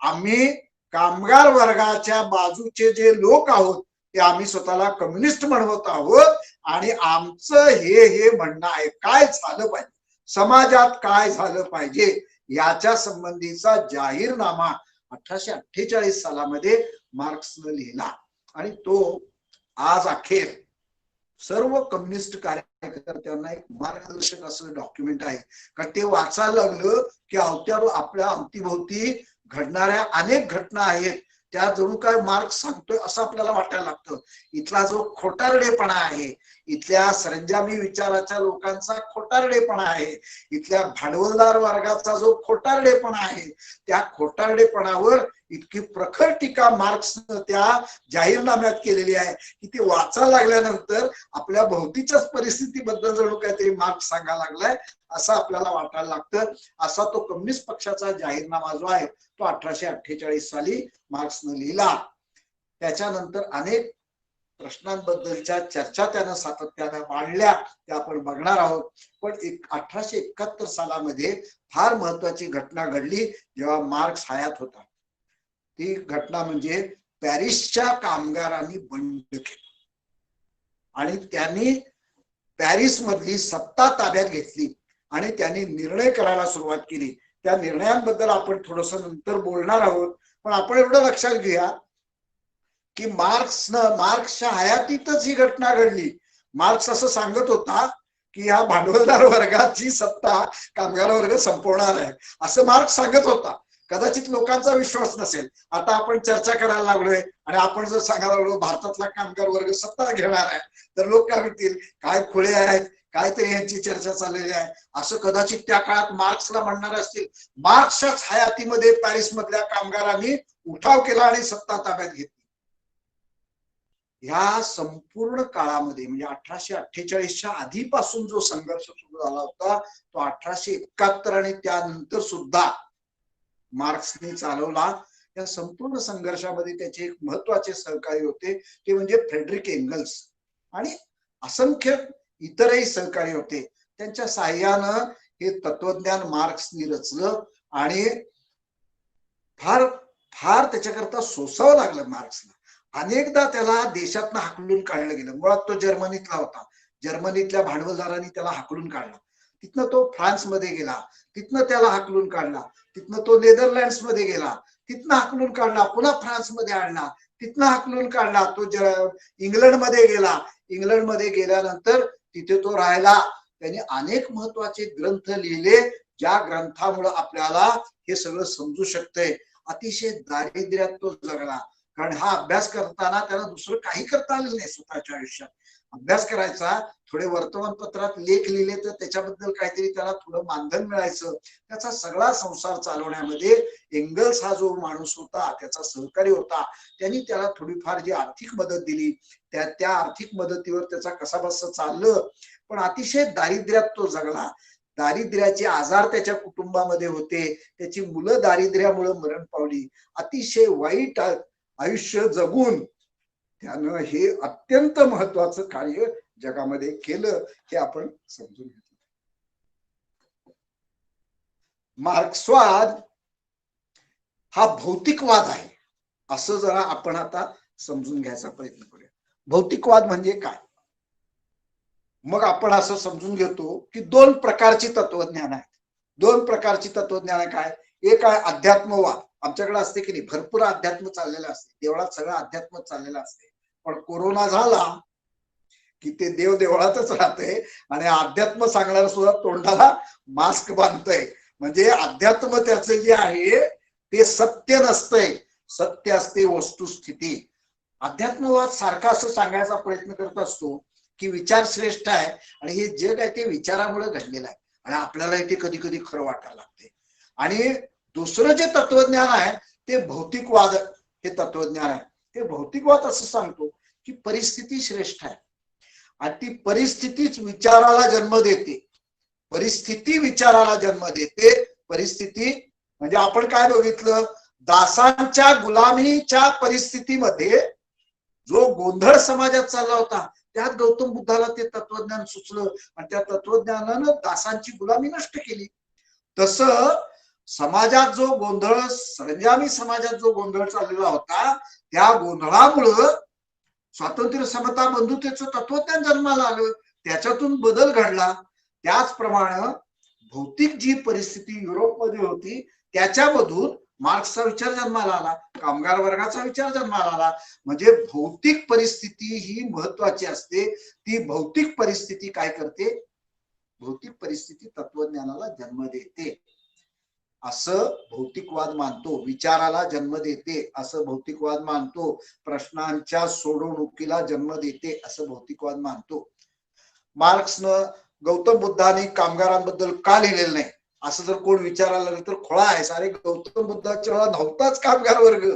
आम्ही कामगार वर्गाच्या बाजूचे जे लोक आहोत ते आम्ही स्वतःला कम्युनिस्ट म्हणवत आहोत आणि आमचं हे म्हणणं आहे, काय झालं पाहिजे, समाजात काय झालं पाहिजे याच्या संबंधीचा जाहीरनामा 1848 सालामध्ये मार्क्सनं लिहिला. आणि तो आज अखेर सर्व कम्युनिस्ट कार्यकर्त्यांना एक मार्गदर्शक असं डॉक्युमेंट आहे. कारण ते वाचायला लागलं की आपल्या अवतीभोवती घडणाऱ्या अनेक घटना आहेत त्या जणू काय मार्क्स सांगतोय असं आपल्याला वाटायला लागतं. इथला जो खोटारडेपणा आहे, इथल्या सरंजामी विचाराच्या लोकांचा खोटारडेपणा आहे, इथल्या भांडवलदार वर्गाचा जो खोटारडेपणा आहे, त्या खोटारडेपणावर इतकी प्रखर टीका मार्क्सनं त्या जाहीरनाम्यात केलेली आहे की ते वाचायला लागल्यानंतर आपल्या भोवतीच्याच परिस्थितीबद्दल जणू काहीतरी मार्क्स सांगायला लागलाय असं आपल्याला वाटायला लागतं. असा तो कम्युनिस्ट पक्षाचा जाहीरनामा जो आहे तो 1848 साली मार्क्सनं लिहिला. त्याच्यानंतर अनेक प्रश्नांबद्दलच्या चर्चा त्यानं सातत्यानं मांडल्या, त्या आपण बघणार आहोत. पण 1871 सालामध्ये फार महत्वाची घटना घडली जेव्हा मार्क्स हयात होता. ती घटना म्हणजे पॅरिसच्या कामगारांनी बंड केलं आणि त्यांनी पॅरिस मधली सत्ता ताब्यात घेतली आणि त्यांनी निर्णय करायला सुरुवात केली. त्या निर्णयांबद्दल आपण थोडस नंतर बोलणार आहोत. पण आपण एवढं लक्षात घेऊया की मार्क्सच्या हयातीतच ही घटना घडली. मार्क्स असं सांगत होता की या भांडवलदार वर्गाची सत्ता कामगार वर्ग संपवणार आहे असं मार्क्स सांगत होता. कदाचित लोकांचा विश्वास नसेल. आता आपण चर्चा करायला लागलोय आणि आपण जर सांगायला लागलो भारतातला कामगार वर्ग सत्ता घेणार आहे तर लोक काय म्हणतील, काय खुळे आहेत, काय तरी यांची चर्चा चाललेली आहे असं कदाचित त्या काळात मार्क्सला म्हणणार असतील. मार्क्सच्याच हयातीमध्ये पॅरिस मधल्या कामगारांनी उठाव केला आणि सत्ता ताब्यात घेतली. ह्या संपूर्ण काळामध्ये म्हणजे 1848च्या आधीपासून जो संघर्ष सुरू झाला होता तो 1871 आणि त्यानंतर सुद्धा मार्क्सने चालवला. या संपूर्ण संघर्षामध्ये त्याचे एक महत्वाचे सहकारी होते ते म्हणजे फ्रेडरिक एंगल्स आणि असंख्य इतरही सहकारी होते. त्यांच्या साह्यानं हे तत्वज्ञान मार्क्सने रचलं आणि फार फार त्याच्याकरता सोसावं लागलं मार्क्सला. अनेकदा त्याला देशातनं हाकलून काढलं गेलं. मुळात तो जर्मनीतला होता. जर्मनीतल्या भांडवलदारांनी त्याला हाकलून काढला. तिथनं तो फ्रान्समध्ये गेला, तिथनं त्याला हाकलून काढला. तिथनं तो नेदरलँड्स मध्ये गेला, तिथनं हाकलून काढला. पुन्हा फ्रान्समध्ये आणला, तिथनं हाकलून काढला. तो इंग्लंडमध्ये गेला. इंग्लंडमध्ये गेल्यानंतर तिथे तो राहिला. त्यांनी अनेक महत्वाचे ग्रंथ लिहिले ज्या ग्रंथामुळे आपल्याला हे सगळं समजू शकतंय. अतिशय दारिद्र्यात तो जगला. कारण हा अभ्यास करताना त्याला दुसरं काही करता आलं नाही. स्वतःच्या आयुष्यात अभ्यास करायचा, थोडे वर्तमानपत्रात लेख लिहिले तर त्याच्याबद्दल काहीतरी त्याला थोडं मानधन मिळायचं. त्याचा सगळा संसार चालवण्यामध्ये एंगल्स हा जो माणूस होता, त्याचा सहकारी होता, त्यांनी त्याला थोडीफार जी आर्थिक मदत दिली त्या आर्थिक मदतीवर त्याचा कसाबसा चाललं. पण अतिशय दारिद्र्यात तो जगला. दारिद्र्याचे आजार त्याच्या कुटुंबामध्ये होते. त्याची मुलं दारिद्र्यामुळे मरण पावली. अतिशय वाईट आयुष्य जगून त्यानं हे अत्यंत महत्वाचं कार्य जगामध्ये केलं हे आपण समजून घेतलं. मार्क्सवाद हा भौतिकवाद आहे असं जरा आपण आता समजून घ्यायचा प्रयत्न करूया. भौतिकवाद म्हणजे काय? मग आपण असं समजून घेतो की दोन प्रकारची तत्वज्ञान आहेत. दोन प्रकारची तत्वज्ञान काय? एक आहे अध्यात्मवाद. आमच्याकडे असते की नाही, भरपूर अध्यात्म चाललेलं असते. देवळात सगळं अध्यात्म चाललेलं असते. पण कोरोना झाला की ते देव देवळातच राहते आणि अध्यात्म सांगणारा सुद्धा तोंडाला मास्क बांधतय. म्हणजे अध्यात्म त्याचं जे आहे ते सत्य नसतंय, सत्य असते वस्तुस्थिती. अध्यात्मवाद सारखा असं सांगायचा प्रयत्न करत असतो की विचार श्रेष्ठ आहे आणि हे जग आहे ते विचारामुळे घडलेलं आहे आणि आपल्याला ते कधी कधी खरं वाटायला लागते. आणि दुसरं जे तत्वज्ञान आहे ते भौतिकवाद हे तत्वज्ञान आहे. ते भौतिकवाद असं सांगतो की परिस्थिती श्रेष्ठ आहे आणि ती परिस्थितीच विचाराला जन्म देते. परिस्थिती विचाराला जन्म देते. परिस्थिती म्हणजे आपण काय बघितलं, दासांच्या गुलामीच्या परिस्थितीमध्ये जो गोंधळ समाजात चालला होता त्यात गौतम बुद्धाला ते तत्वज्ञान सुचलं आणि त्या तत्वज्ञानानं दासांची गुलामी नष्ट केली. तसं समाजात जो गोंधळ, संजामी समाजात जो गोंधळ चाललेला होता त्या गोंधळामुळं स्वातंत्र्य, समता, बंधुतेचं तत्वज्ञान जन्माला आलं, त्याच्यातून बदल घडला. त्याचप्रमाणे भौतिक जी परिस्थिती युरोपमध्ये होती त्याच्यामधून मार्क्सचा विचार जन्माला आला, कामगार वर्गाचा विचार जन्माला आला. म्हणजे भौतिक परिस्थिती ही महत्वाची असते. ती भौतिक परिस्थिती काय करते, भौतिक परिस्थिती तत्वज्ञानाला जन्म देते असं भौतिकवाद मानतो. विचाराला जन्म देते असं भौतिकवाद मानतो. प्रश्नांच्या सोडवणुकीला जन्म देते असं भौतिकवाद मानतो. मार्क्सनं गौतम बुद्धाने कामगारांबद्दल का लिहिलेलं नाही असं जर कोण विचारायला तर खोळा आहे. सारे गौतम बुद्धाच्या वेळा नव्हताच कामगार वर्ग,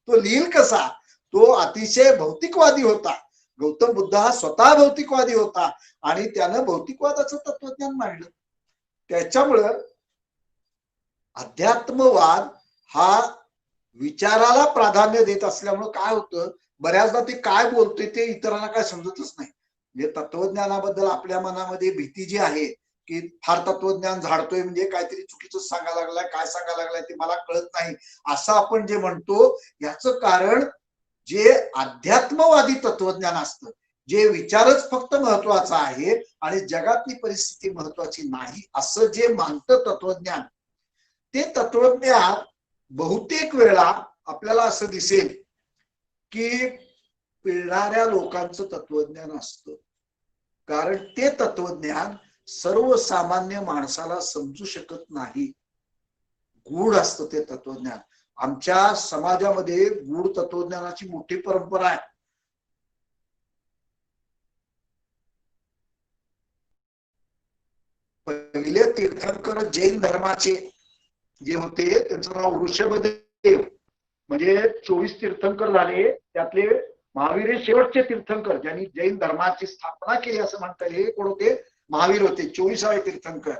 तो लिहिल कसा? तो अतिशय भौतिकवादी होता. गौतम बुद्ध हा स्वतः भौतिकवादी होता आणि त्यानं भौतिकवादाचं तत्वज्ञान मांडलं. त्याच्यामुळं अध्यात्मवाद हा विचाराला प्राधान्य देत असल्यामुळं काय होतं, बऱ्याचदा ते काय बोलतोय ते इतरांना काय समजतच नाही. म्हणजे तत्वज्ञानाबद्दल आपल्या मनामध्ये भीती जी आहे की फार तत्वज्ञान झाडतोय म्हणजे काहीतरी चुकीचं सांगायला लागलाय, काय सांगायला लागलाय ते मला कळत नाही असं आपण जे म्हणतो, याचं कारण जे अध्यात्मवादी तत्वज्ञान असतं, जे विचारच फक्त महत्वाचा आहे आणि जगातली परिस्थिती महत्वाची नाही असं जे मानतं तत्वज्ञान, ते तत्वज्ञान बहुतेक वेळा आपल्याला असं दिसेल की पिळणाऱ्या लोकांचं तत्वज्ञान असतं. कारण ते तत्वज्ञान सर्वसामान्य माणसाला समजू शकत नाही. गूढ असतं ते तत्वज्ञान. आमच्या समाजामध्ये गूढ तत्वज्ञानाची मोठी परंपरा आहे. पहिले तीर्थंकर जैन धर्माचे जे होते त्यांचं नाव ऋषभदेव, म्हणजे 24 तीर्थंकर झाले, त्यातले महावीर हे शेवटचे तीर्थंकर ज्यांनी जैन धर्माची स्थापना केली असं म्हणता येईल. कोण होते? महावीर होते, 24वे तीर्थंकर.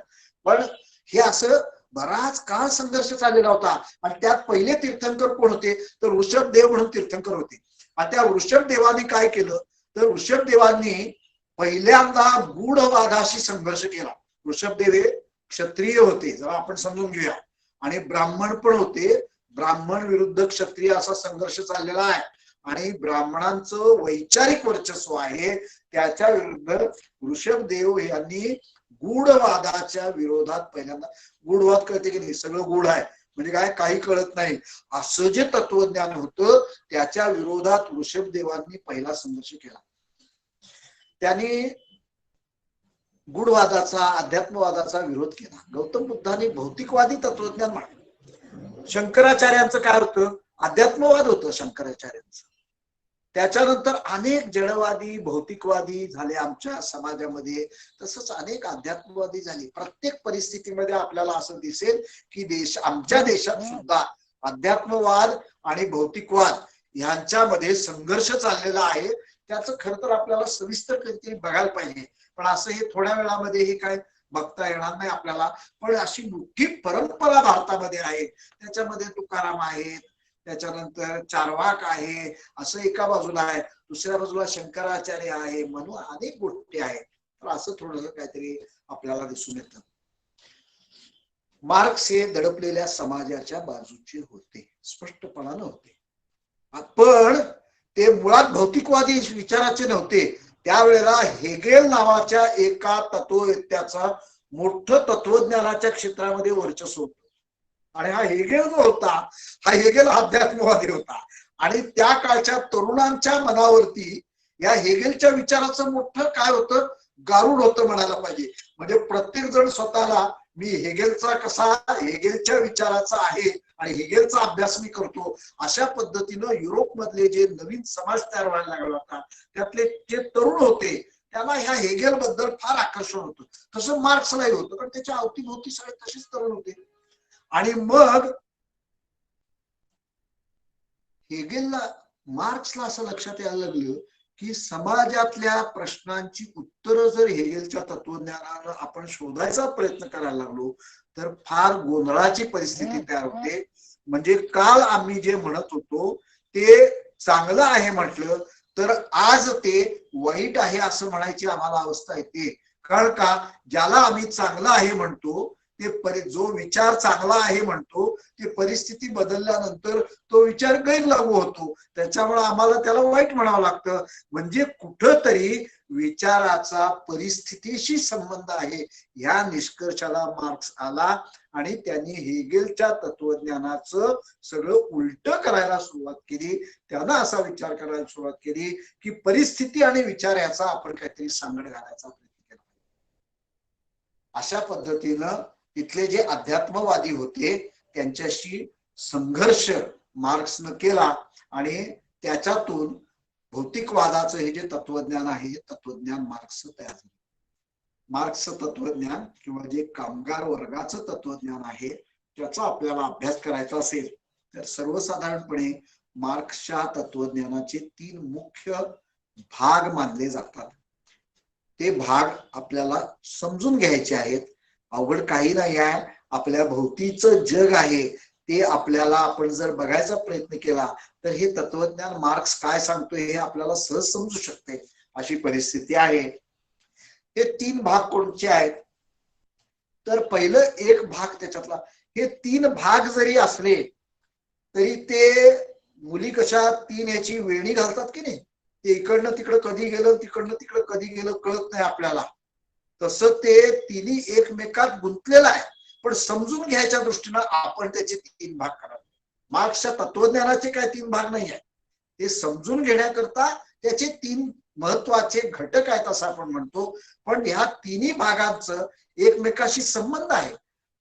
पण हे असं बराच काळ संघर्ष चाललेला होता आणि त्यात पहिले तीर्थंकर कोण होते तर ऋषभदेव म्हणून तीर्थंकर होते. आणि त्या ऋषभदेवांनी काय केलं तर ऋषभदेवांनी पहिल्यांदा गूढवादाशी संघर्ष केला. ऋषभदेव हे क्षत्रिय होते, जरा आपण समजून घेऊया, आणि ब्राह्मण पण होते. ब्राह्मण विरुद्ध क्षत्रिय असा संघर्ष चाललेला आहे आणि ब्राह्मणांचं वैचारिक वर्चस्व आहे, त्याच्या विरुद्ध ऋषभदेव यांनी गूढवादाच्या विरोधात पहिल्यांदा, गूढवाद कळते की नाही, सगळं गूढ आहे म्हणजे काय, काही कळत नाही असं जे तत्वज्ञान होतं त्याच्या विरोधात ऋषभदेवांनी पहिला संघर्ष केला. त्यांनी गूढवादाचा, अध्यात्मवादाचा विरोध केला. गौतम बुद्धांनी भौतिकवादी तत्वज्ञान मांडलं. शंकराचार्यांचं काय होतं, अध्यात्मवाद होतं शंकराचार्यांचं. त्याच्यानंतर अनेक जडवादी, भौतिकवादी झाले आमच्या समाजामध्ये, तसंच अनेक अध्यात्मवादी झाले. प्रत्येक परिस्थितीमध्ये आपल्याला असं दिसेल की आमच्या देशात सुद्धा अध्यात्मवाद आणि भौतिकवाद यांच्यामध्ये संघर्ष चाललेला आहे. त्याचं खरं तर आपल्याला सविस्तर कधीतरी बघायला पाहिजे, पण असं हे थोड्या वेळामध्ये हे काय बघता येणार नाही आपल्याला. पण अशी मोठी परंपरा भारतामध्ये आहे. त्याच्यामध्ये तुकाराम आहेत, त्याच्यानंतर चार्वाक आहे, असं एका बाजूला आहे, दुसऱ्या बाजूला शंकराचार्य आहे, म्हणून अनेक गोष्टी आहेत. तर असं थोडंसं काहीतरी आपल्याला दिसून येतं. मार्क्स हे दडपलेल्या समाजाच्या बाजूचे होते, स्पष्टपणानं होते, पण ते मुळात भौतिकवादी विचाराचे नव्हते. त्यावेळेला हेगेल नावाच्या एका तत्ववेत्याचा मोठं तत्वज्ञानाच्या क्षेत्रामध्ये वर्चस्व होतं. आणि हा हेगेल जो होता, हा हेगेल अध्यात्मवादी होता आणि त्या काळच्या तरुणांच्या मनावरती या हेगेलच्या विचाराचं मोठं काय होतं, गारुड होतं म्हणायला पाहिजे. म्हणजे प्रत्येक जण स्वतःला मी हेगेलचा कसा, हेगेलच्या विचाराचा आहे आणि हेगेलचा अभ्यास मी करतो, अशा पद्धतीनं युरोप मधले जे नवीन समाज तयार व्हायला लागला होता त्यातले जे तरुण होते त्याला ह्या हेगेल बद्दल फार आकर्षण होतं. तसं मार्क्सलाही होतं, पण त्याच्या अवतीभोवती सगळे तसेच तरुण होते. आणि मग हेगेलला, मार्क्सला असं लक्षात यायला लागलं की समाजातल्या प्रश्नांची उत्तरं जर हेगेलच्या तत्वज्ञानानं आपण शोधायचा प्रयत्न करायला लागलो तर फार गोंधळाची परिस्थिती तयार होते. म्हणजे काल आम्ही जे म्हणत होतो ते चांगलं आहे म्हटलं तर आज ते वाईट आहे असं म्हणायची आम्हाला अवस्था येते. कारण का ज्याला आम्ही चांगलं आहे म्हणतो ते जो विचार चांगला आहे म्हणतो ते परिस्थिती बदलल्यानंतर तो विचार गैरलागू होतो. त्याच्यामुळे आम्हाला त्याला वाईट म्हणावं लागतं. म्हणजे कुठंतरी विचाराचा परिस्थितीशी संबंध आहे या निष्कर्षाला मार्क्स आला आणि त्यांनी हेगेलच्या तत्वज्ञानाचं सगळं उलट करायला सुरुवात केली. त्यानं असा विचार करायला सुरुवात केली की परिस्थिती आणि विचार याचा आपण काहीतरी सांगड घालायचा प्रयत्न केला. अशा पद्धतीनं तिथले जे अध्यात्मवादी होते त्यांच्याशी संघर्ष मार्क्सनं केला आणि त्याच्यातून भौतिकवादाचं हे जे तत्वज्ञान आहे हे तत्वज्ञान मार्क्स तयार झालं. मार्क्सचं तत्वज्ञान किंवा जे कामगार वर्गाचं तत्वज्ञान आहे त्याचा आपल्याला अभ्यास करायचा असेल तर सर्वसाधारणपणे मार्क्सच्या तत्वज्ञानाचे 3 मुख्य भाग मानले जातात. ते भाग आपल्याला समजून घ्यायचे आहेत. अवघड काही नाही आहे. आपल्या भोवतीचं जग आहे ते आपल्याला आपण जर बघायचा प्रयत्न केला तर हे तत्वज्ञान मार्क्स काय सांगतोय हे आपल्याला सहज समजू शकते अशी परिस्थिती आहे. हे 3 भाग कोणते आहेत तर पहिलं एक भाग त्याच्यातला हे 3 भाग जरी असले तरी ते मुली कशा 3 याची वेणी घालतात की नाही ते इकडनं तिकडं कधी गेलं तिकडनं तिकडं कधी गेलं कळत नाही आपल्याला. तसं ते तिन्ही एकमेकात गुंतलेलं आहे पण समजून घ्यायच्या दृष्टीनं आपण त्याचे 3 भाग करावे. मार्क्सच्या तत्वज्ञानाचे काय 3 भाग नाही आहे. ते समजून घेण्याकरता त्याचे 3 महत्वाचे घटक आहेत असं आपण म्हणतो. पण ह्या तिन्ही भागांचं एकमेकाशी संबंध आहे.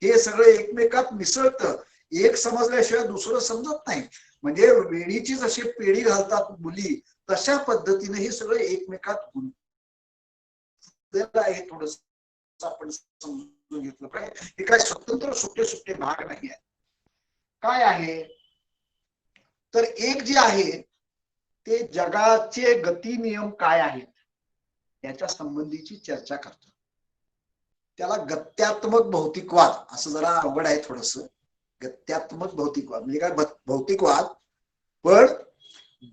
हे सगळं एकमेकात मिसळतं. एक समजल्याशिवाय दुसरं समजत नाही. म्हणजे वेणीची जशी पेढी घालतात मुली तशा पद्धतीने हे सगळं एकमेकात गुंतलेलं आहे. थोडस आपण समजून घेतलं पाहिजे. हे काय स्वतंत्र सुटे सुटे भाग नाही आहे. काय आहे तर एक जे आहे ते जगाचे गती नियम काय आहेत याच्या संबंधीची चर्चा करतो. त्याला गत्यात्मक भौतिकवाद असं जरा अवघड आहे थोडस. गत्यात्मक भौतिकवाद म्हणजे काय भौतिकवाद पण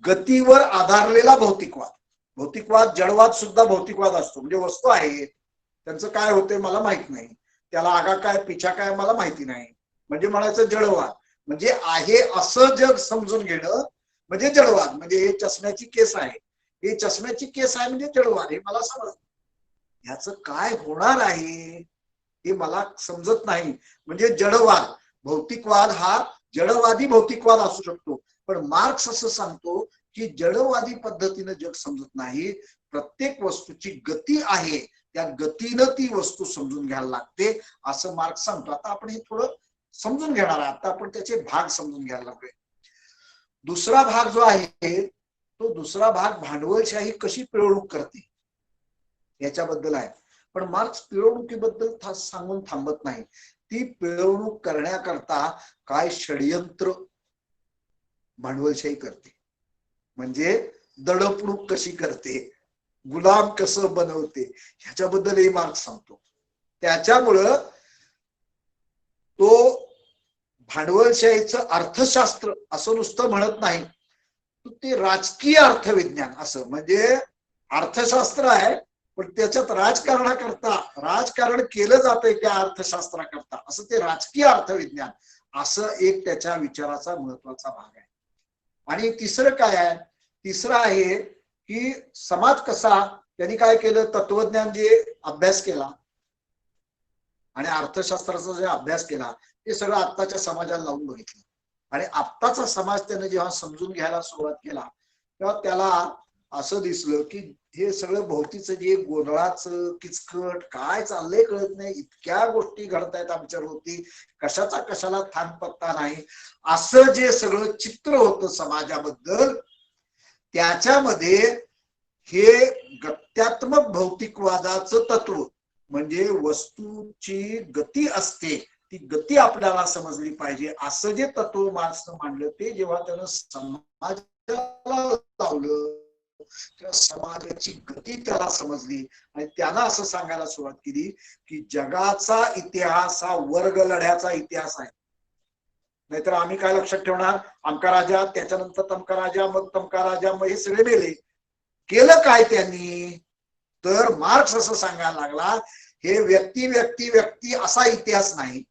गतीवर आधारलेला भौतिकवाद. भौतिकवाद जडवाद सुद्धा भौतिकवाद असतो. म्हणजे वस्तू आहे त्यांचं काय होते मला माहित नाही त्याला आगा काय पिछा काय मला माहिती नाही म्हणजे म्हणायचं जडवाद. म्हणजे आहे असं जग समजून घेणं म्हणजे जडवाद. म्हणजे हे चष्म्याची केस आहे हे चष्म्याची केस आहे म्हणजे जडवाद हे मला समजतं. ह्याचं काय होणार आहे हे मला समजत नाही म्हणजे जडवाद. भौतिकवाद हा जडवादी भौतिकवाद असू शकतो पण मार्क्स असं सांगतो की जडवादी पद्धतीनं जग समजत नाही. प्रत्येक वस्तूची गती आहे त्या गतीनं ती वस्तू समजून घ्यायला लागते असं मार्क्स सांगतो. आता आपण हे थोडं समजून घेणार आहे. आता आपण त्याचे भाग समजून घ्यायला लागलोय. दुसरा भाग जो आहे तो दुसरा भाग भांडवलशाही कशी पिळवणूक करते याच्याबद्दल आहे. पण मार्क्स पिळवणुकीबद्दल सांगून थांबत नाही. ती पिळवणूक करण्याकरता काय षडयंत्र भांडवलशाही करते म्हणजे दडपणूक कशी करते गुलाम कसं बनवते ह्याच्याबद्दलही मार्क्स सांगतो. त्याच्यामुळं तो भांडवलशाहीचं अर्थशास्त्र असं नुसतं म्हणत नाही ते राजकीय अर्थविज्ञान असं म्हणजे अर्थशास्त्र आहे पण त्याच्यात राजकारणाकरता राजकारण केलं जातंय त्या अर्थशास्त्राकरता असं ते राजकीय अर्थविज्ञान असं एक त्याच्या विचाराचा महत्वाचा भाग आहे. आणि तिसरं काय आहे तिसरं आहे की समाज कसा त्यांनी काय केलं तत्वज्ञान जे अभ्यास केला आणि अर्थशास्त्राचा जे अभ्यास केला ते सगळं आत्ताच्या समाजाला लावून बघितलं आणि आत्ताचा समाज त्याने जेव्हा समजून घ्यायला सुरुवात केला तेव्हा त्याला असं दिसलं की हे सगळं भोवतीचं जे गोंधळाचं किचकट काय चाललंय कळत नाही. इतक्या गोष्टी घडतायत आमच्या भोवती कशाचा कशाला थांग पत्ता नाही असं जे सगळं चित्र होतं समाजाबद्दल त्याच्यामध्ये हे गत्यात्मक भौतिकवादाचं तत्व म्हणजे वस्तूची गती असते ती गती आपल्याला समजली पाहिजे असं जे तत्व मार्क्सनं मांडलं ते जेव्हा त्यानं समाजाला लावलं त्या समाजाची गती त्याला समजली आणि त्यानं असं सांगायला सुरुवात केली की जगाचा इतिहास हा वर्ग लढ्याचा इतिहास आहे. नाहीतर आम्ही काय लक्षात ठेवणार, अमका राजा, त्याच्यानंतर तमका राजा, मग तमका राजा, मग हे सगळे मेले. केलं काय त्यांनी, तर मार्क्स असं सांगायला लागला, हे व्यक्ती व्यक्ती व्यक्ती असा इतिहास नाही,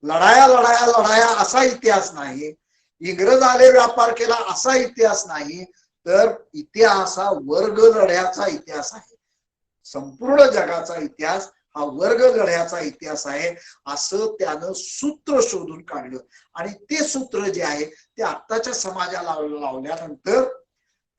लढाया लढाया लढाया असा इतिहास नाही, इंग्रज आले व्यापार केला असा इतिहास नाही, तर इतिहास हा वर्ग लढ्याचा इतिहास आहे. संपूर्ण जगाचा इतिहास हा वर्ग लढ्याचा इतिहास आहे असं त्यानं सूत्र शोधून काढलं. आणि ते सूत्र जे आहे ते आत्ताच्या समाजाला लावल्यानंतर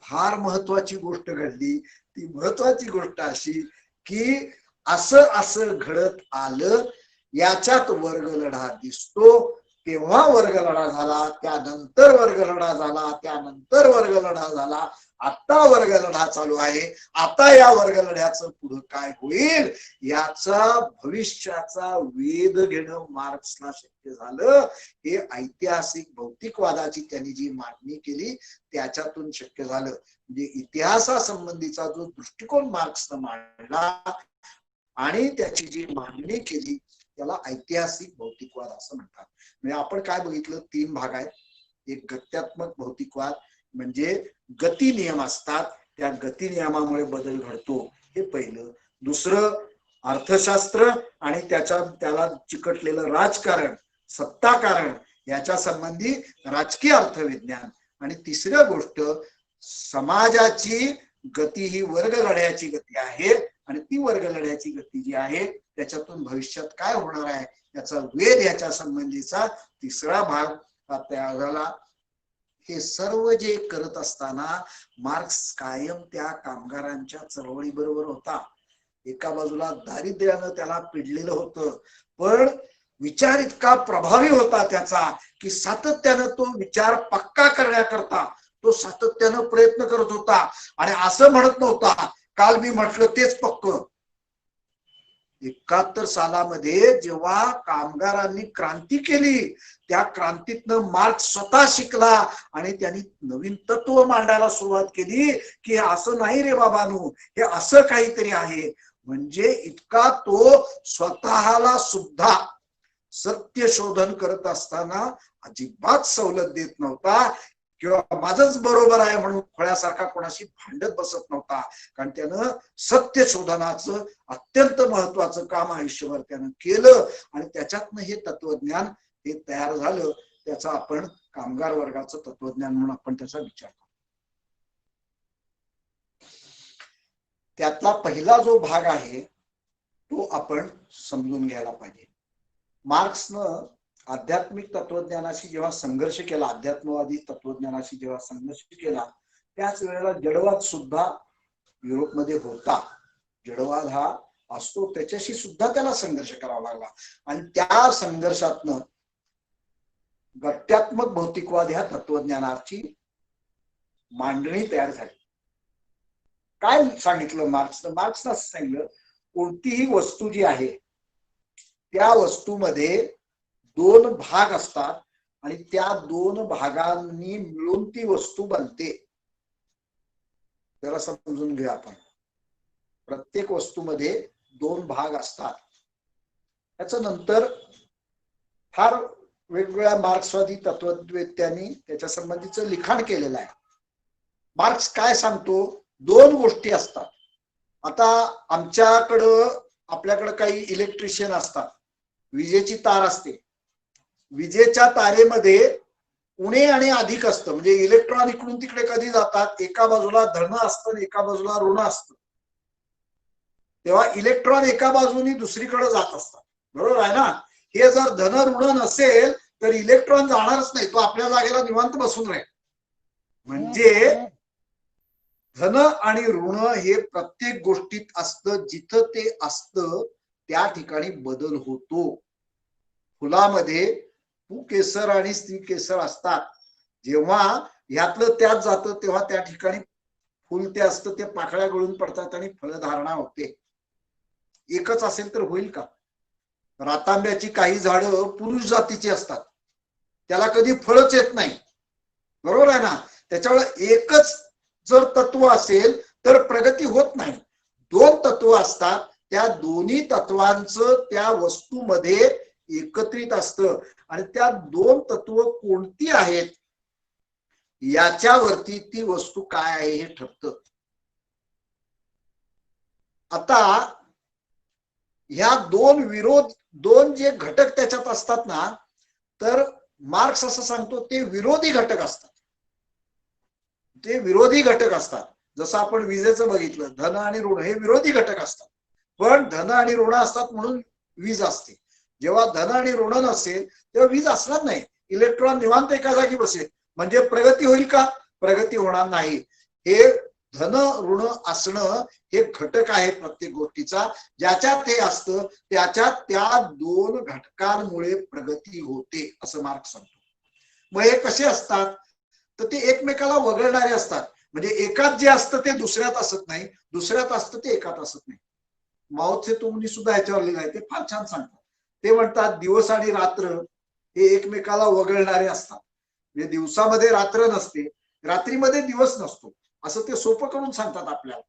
फार महत्वाची गोष्ट घडली. ती महत्वाची गोष्ट अशी की असं असं घडत आलं, याच्यात वर्ग लढा दिसतो, तेव्हा वर्ग लढा झाला, त्यानंतर वर्ग लढा झाला, त्यानंतर वर्ग लढा झाला, आता वर्ग लढा चालू आहे. आता या वर्ग लढ्याचं पुढे काय होईल याचा भविष्याचा वेध घेणं मार्क्सला शक्य झालं. हे ऐतिहासिक भौतिकवादाची त्यांनी जी मांडणी केली त्याच्यातून शक्य झालं. म्हणजे इतिहासासंबंधीचा जो दृष्टिकोन मार्क्सनं मांडला आणि त्याची जी मांडणी केली त्याला ऐतिहासिक भौतिकवाद असं म्हणतात. म्हणजे आपण काय बघितलं, 3 भाग आहेत. एक गत्यात्मक भौतिकवाद, म्हणजे गती नियम असतात, त्या गती नियमामुळे बदल घडतो, हे पहिलं. दुसरं अर्थशास्त्र आणि त्याला चिकटलेलं राजकारण, सत्ताकारण, याच्या संबंधी राजकीय अर्थविज्ञान. आणि तिसरी गोष्ट, समाजाची गती ही वर्ग लढ्याची गती आहे आणि ती वर्ग लढ्याची गती जी आहे त्याच्यातून भविष्यात काय होणार आहे याचा वेध, याच्या संबंधीचा तिसरा भाग तयार झाला. हे सर्व जे करत असताना मार्क्स कायम त्या कामगारांच्या चळवळी बरोबर होता. एका बाजूला दारिद्र्यानं त्याला पिडलेलं होतं, पण विचार इतका प्रभावी होता त्याचा की सातत्यानं तो विचार पक्का करण्याकरता तो सातत्यानं प्रयत्न करत होता. आणि असं म्हणत नव्हता काल मी म्हटलं तेच पक्क. 71 सालामध्ये जेव्हा कामगारांनी क्रांती केली, त्या क्रांतीतनं मार्क्स स्वतः शिकला आणि त्यांनी नवीन तत्व मांडायला सुरुवात केली की असं नाही रे बाबांनो, हे असं काहीतरी आहे. म्हणजे इतका तो स्वतःला सुद्धा सत्य शोधन करत असताना अजिबात सवलत देत नव्हता किंवा माझंच बरोबर आहे म्हणून फळ्यासारखा कोणाशी भांडत बसत नव्हता. कारण त्यानं सत्य शोधनाचं अत्यंत महत्वाचं काम आयुष्यभर त्यानं केलं आणि त्याच्यातनं हे तत्वज्ञान हे तयार झालं. त्याचा आपण कामगार वर्गाचं तत्वज्ञान म्हणून आपण त्याचा विचार करतो. त्यातला पहिला जो भाग आहे तो आपण समजून घ्यायला पाहिजे. मार्क्सनं आध्यात्मिक तत्वज्ञानाशी जेव्हा संघर्ष केला, अध्यात्मवादी तत्वज्ञानाशी जेव्हा संघर्ष केला, त्याच वेळेला जडवाद सुद्धा युरोपमध्ये होता. जडवाद हा असतो, त्याच्याशी सुद्धा त्याला संघर्ष करावा लागला. आणि त्या संघर्षातनं गत्यात्मक भौतिकवाद ह्या तत्वज्ञानाची मांडणी तयार झाली. काय सांगितलं मार्क्सनं? मार्क्सनं असं सांगितलं, कोणतीही वस्तू जी आहे त्या वस्तूमध्ये 2 भाग असतात आणि त्या 2 भागांनी मिळून ती वस्तू बनते. जरा समजून घेऊया आपण. प्रत्येक वस्तूमध्ये 2 भाग असतात. त्याचं नंतर फार वेगवेगळ्या मार्क्सवादी तत्ववेत्यांनी त्याच्या संबंधीचं लिखाण केलेलं आहे. मार्क्स काय सांगतो, 2 गोष्टी असतात. आता आपल्याकडं काही इलेक्ट्रिशियन असतात, विजेची तार असते, विजेच्या तारेमध्ये उणे आणि अधिक असतं. म्हणजे इलेक्ट्रॉन इकडून तिकडे कधी जातात, एका बाजूला धन असतं आणि एका बाजूला ऋण असतं. तेव्हा इलेक्ट्रॉन एका बाजूनी दुसरीकडे जात असतात, बरोबर आहे ना. हे जर धन ऋण नसेल तर इलेक्ट्रॉन जाणारच नाही, तो आपल्या जागेला निवांत बसून राहील. म्हणजे धन आणि ऋण हे प्रत्येक गोष्टीत असतं. जिथं ते असतं त्या ठिकाणी बदल होतो. फुलामध्ये पुकेसर आणि स्त्री केसर असतात. जेव्हा ह्यातलं त्यात जातं तेव्हा त्या ठिकाणी फुल ते असतं, ते पाकळ्या गळून पडतात आणि फळधारणा होते. एकच असेल तर होईल का? रातांब्याची काही झाडं पुरुष जातीची असतात, त्याला कधी फळच येत नाही, बरोबर आहे ना. त्याच्यामुळे एकच जर तत्व असेल तर प्रगती होत नाही. दोन तत्व असतात, त्या दोन्ही तत्वांचं त्या वस्तूमध्ये एकत्रित असतं आणि त्या दोन तत्व कोणती आहेत याच्यावरती ती वस्तू काय आहे हे ठरतं. आता ह्या दोन जे घटक त्याच्यात असतात ना, तर मार्क्स असं सांगतो ते विरोधी घटक असतात. ते विरोधी घटक असतात. जसं आपण विजेचं बघितलं, धन आणि ऋण हे विरोधी घटक असतात. पण धन आणि ऋण असतात म्हणून वीज असते. जेव्हा धन आणि ऋण नसेल तेव्हा वीज असणार नाही. इलेक्ट्रॉन निवांत एका जागी बसेल, म्हणजे प्रगती होईल का? प्रगती होणार नाही. हे धन ऋण असणं हे घटक आहे प्रत्येक गोष्टीचा. ज्याच्यात हे असतं त्याच्यात त्या दोन घटकांमुळे प्रगती होते असं मार्क्स सांगतो. मग हे कसे असतात? तर ते एकमेकाला वगळणारे असतात. म्हणजे एकात जे असतं ते दुसऱ्यात असत नाही, दुसऱ्यात असतं ते एकात असत नाही. माओ त्से तुंगनी सुद्धा याच्यावर लिहिलं आहे, ते फार छान सांगतात. ते म्हणतात दिवस आणि रात्र हे एकमेकाला वगळणारे असतात. म्हणजे दिवसामध्ये रात्र नसते, रात्रीमध्ये दिवस नसतो, असं ते सोपं करून सांगतात आपल्याला.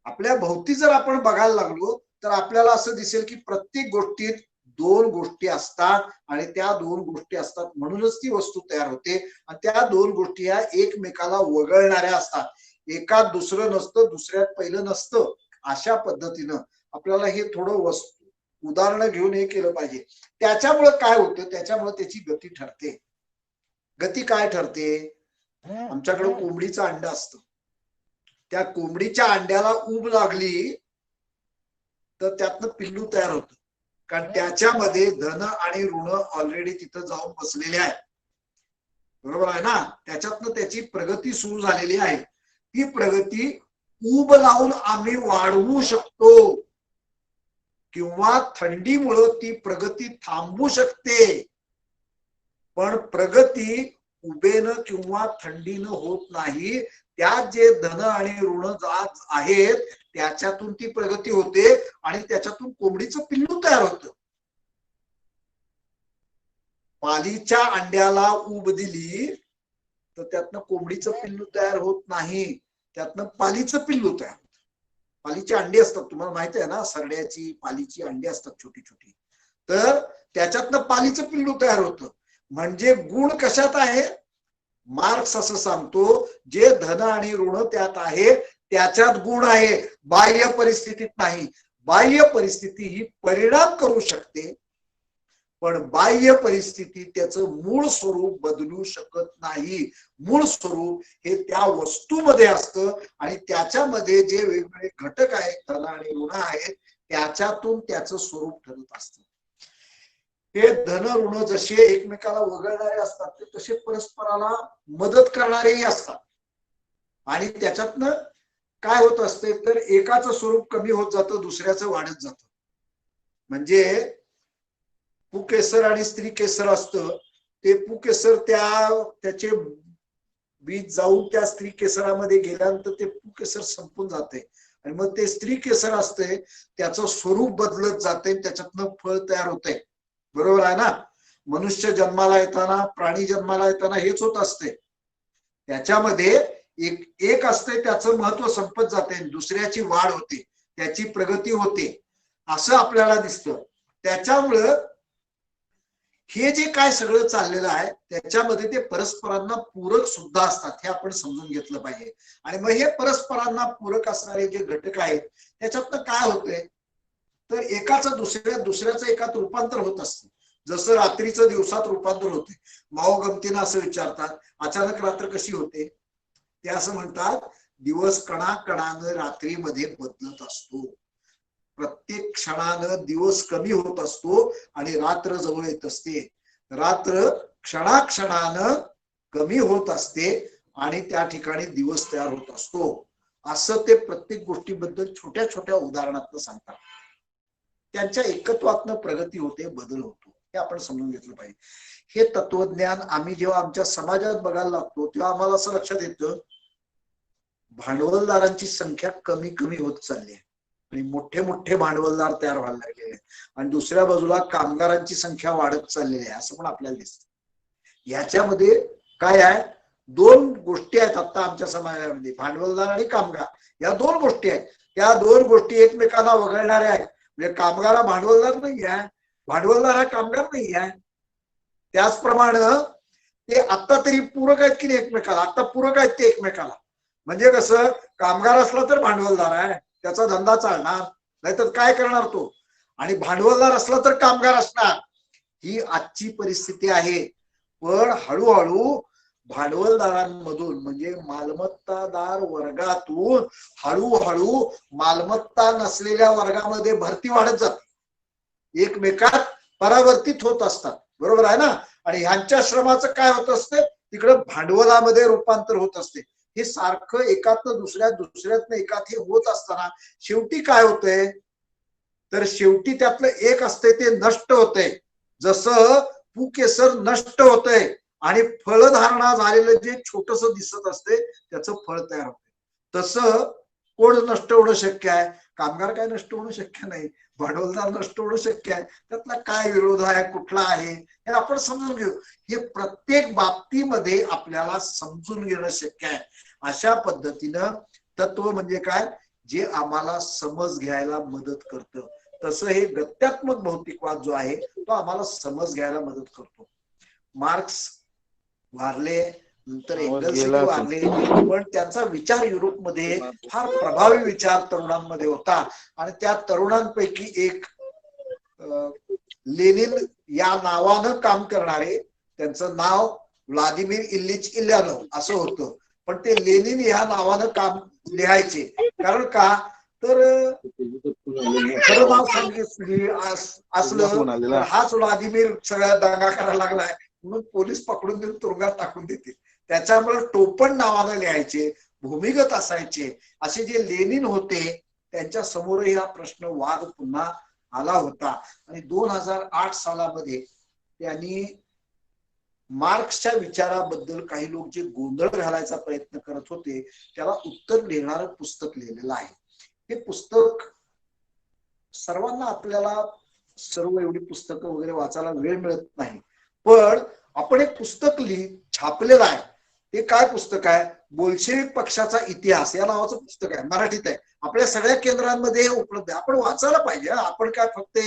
आपल्या भोवती जर आपण बघायला लागलो तर आपल्याला असं दिसेल की प्रत्येक गोष्टीत दोन गोष्टी असतात आणि त्या दोन गोष्टी असतात म्हणूनच ती वस्तू तयार होते. आणि त्या दोन गोष्टी ह्या एकमेकाला वगळणाऱ्या असतात. एकात दुसरं नसतं, दुसऱ्यात पहिलं नसतं. अशा पद्धतीनं आपल्याला हे थोडं वस्तू उदाहरणं घेऊन हे केलं पाहिजे. त्याच्यामुळे काय होतं? त्याच्यामुळे त्याची गती ठरते. गती काय ठरते? आमच्याकडे कोंबडीचं अंड असतं. त्या कोंबडीच्या अंड्याला ऊब लागली तर त्यातनं पिल्लू तयार होतं, कारण त्याच्यामध्ये धन आणि ऋण ऑलरेडी तिथं जाऊन बसलेले आहेत. बरोबर आहे ना? त्याच्यातनं त्याची प्रगती सुरू झालेली आहे. ती प्रगती ऊब लावून आम्ही वाढवू शकतो किंवा थंडीमुळे ती प्रगती थांबू शकते. पण प्रगती उभेनं किंवा थंडीनं होत नाही. त्यात जे धन आणि ऋण जात आहेत त्याच्यातून ती प्रगती होते आणि त्याच्यातून कोंबडीचं पिल्लू तयार होतं. पालीच्या अंड्याला ऊब दिली तर त्यातनं कोंबडीचं पिल्लू तयार होत नाही, त्यातनं पालीचं पिल्लू तयार होतं. पालीची अंडी असतात, तुम्हाला माहिती आहे ना, सरड्याची पालीची अंडी असतात छोटी छोटी. तर त्याच्यातनं पालीचं पिल्लू तयार होतं. म्हणजे गुण कशात आहे? मार्क्स असं सांगतो जे धन आणि ऋण त्यात आहे त्याच्यात गुण आहे, बाह्य परिस्थितीत नाही. बाह्य परिस्थिती ही परिणाम करू शकते पण बाह्य परिस्थिती त्याचं मूळ स्वरूप बदलू शकत नाही. मूळ स्वरूप हे त्या वस्तूमध्ये असतं आणि त्याच्यामध्ये जे वेगवेगळे घटक आहेत, धन आणि ऋण आहेत, त्याच्यातून त्याचं स्वरूप ठरत असतं. हे धन ऋण जसे एकमेकाला वगळणारे असतात ते तसे परस्पराला मदत करणारेही असतात. आणि त्याच्यातनं काय होत असते तर एकाचं स्वरूप कमी होत जातं, दुसऱ्याचं वाढत जातं. म्हणजे पुकेसर आणि स्त्री केसर असतं, ते पुकेसर त्याचे बीज जाऊन त्या स्त्री केसरामध्ये गेल्यानंतर ते पुकेसर संपून जाते आणि मग ते स्त्री केसर असते त्याचं स्वरूप बदलत जाते, त्याच्यातनं फळ तयार होते. बरोबर आहे ना? मनुष्य जन्माला येताना, प्राणी जन्माला येताना हेच होत असते. त्याच्यामध्ये एक असते त्याचं महत्व संपत जाते, दुसऱ्याची वाढ होते, त्याची प्रगती होते, असं आपल्याला दिसतं. त्याच्यामुळं हे जे काय सगळं चाललेलं आहे त्याच्यामध्ये ते परस्परांना पूरक सुद्धा असतात, हे आपण समजून घेतलं पाहिजे. आणि मग हे परस्परांना पूरक असणारे जे घटक आहेत त्याच्यातनं काय होतंय तर एकाचं दुसऱ्याचं एकात रूपांतर होत असतं. जसं रात्रीचं दिवसात रूपांतर होते. माओ गमतीनं असं विचारतात अचानक रात्र कशी होते? ते असं म्हणतात दिवस कणाकणानं रात्रीमध्ये बदलत असतो. प्रत्येक क्षणानं दिवस कमी होत असतो आणि रात्र जवळ येत असते. रात्र क्षणाक्षणानं कमी होत असते आणि त्या ठिकाणी दिवस तयार होत असतो. असं ते प्रत्येक गोष्टीबद्दल छोट्या छोट्या उदाहरणातून सांगतात. त्यांच्या एकत्वातनं प्रगती होते, बदल होतो, हे आपण समजून घेतलं पाहिजे. हे तत्वज्ञान आम्ही जेव्हा आमच्या समाजात बघायला लागतो तेव्हा आम्हाला असं लक्षात येतं भांडवलदारांची संख्या कमी कमी होत चालली आहे आणि मोठे मोठे भांडवलदार तयार व्हायला लागलेले आहेत आणि दुसऱ्या बाजूला कामगारांची संख्या वाढत चाललेली आहे असं पण आपल्याला दिसतं. याच्यामध्ये काय आहे? दोन गोष्टी आहेत आता आमच्या समाजामध्ये, भांडवलदार आणि कामगार, या दोन गोष्टी आहेत. त्या दोन गोष्टी एकमेकांना वगळणाऱ्या आहेत. म्हणजे कामगार हा भांडवलदार नाही आहे, भांडवलदार हा कामगार नाही आहे. त्याचप्रमाणे ते आता तरी पूरक आहेत की नाही एकमेकाला, आता पूरक आहेत ते एकमेकाला. म्हणजे कसं, कामगार असला तर भांडवलदार आहे, त्याचा धंदा चालणार, नाहीतर काय करणार तो. आणि भांडवलदार असला तर कामगार असणार, ही आजची परिस्थिती आहे. पण हळूहळू भांडवलदारांमधून म्हणजे मालमत्तादार वर्गातून हळूहळू मालमत्ता नसलेल्या वर्गामध्ये भरती वाढत जाते, एकमेकात परावर्तित होत असतात, बरोबर आहे ना. आणि ह्यांच्या श्रमाचं काय होत असते, तिकडे भांडवलामध्ये रूपांतर होत असते. हे सारखं एकातनं दुसऱ्यात, दुसऱ्यातनं एकात हे होत असताना शेवटी काय होतंय, तर शेवटी त्यातलं एक असते ते नष्ट होते. जसं पुकेसर नष्ट होतंय आणि फळधारणा झालेलं जे छोटस दिसत असते त्याचं फळ तयार होते, तसं कोण नष्ट होणं शक्य आहे, कामगार काय नष्ट होणं शक्य नाही, भांडवलदार नष्ट होणं शक्य आहे. त्यातला काय विरोध आहे, कुठला आहे, हे आपण समजून घेऊ. हे प्रत्येक बाबतीमध्ये आपल्याला समजून घेणं शक्य आहे. अशा पद्धतीनं तत्व म्हणजे काय, जे आम्हाला समज घ्यायला मदत करतं. तसं हे गत्यात्मक भौतिकवाद जो आहे तो आम्हाला समज घ्यायला मदत करतो. मार्क्स वारले, नंतर एंगल्स वारले, पण त्यांचा विचार युरोपमध्ये फार प्रभावी विचार तरुणांमध्ये होता. आणि त्या तरुणांपैकी एक लेनिन या नावानं काम करणारे, त्यांचं नाव व्लादिमीर इलिच इल्यानोव असं होतं, पण ते लेनिन या नावानं काम लिहायचे. कारण का, तर खरं नाव सांगितलं असलं तर हाच व्लादिमीर सगळ्या दंगा करायला लागलाय म्हणून पोलीस पकडून देऊन तुरुंगात टाकून देतील. त्याच्यामुळे टोपण नावानं लिहायचे, भूमिगत असायचे. असे जे लेनिन होते त्यांच्या समोरही हा प्रश्न वाद पुन्हा आला होता. आणि 2008 सालामध्ये त्यांनी मार्क्सच्या विचाराबद्दल काही लोक जे गोंधळ घालायचा प्रयत्न करत होते त्याला उत्तर लिहिणारं पुस्तक लिहिलेलं आहे. हे पुस्तक सर्वांना, आपल्याला सर्व एवढी पुस्तकं वगैरे वाचायला वेळ मिळत नाही, पण आपण एक पुस्तक छापलेलं आहे. हे काय पुस्तक आहे, बोल्शेविक पक्षाचा इतिहास या नावाचं पुस्तक आहे, मराठीत आहे. आपल्या सगळ्या केंद्रांमध्ये हे उपलब्ध आहे. आपण वाचायला पाहिजे. आपण काय फक्त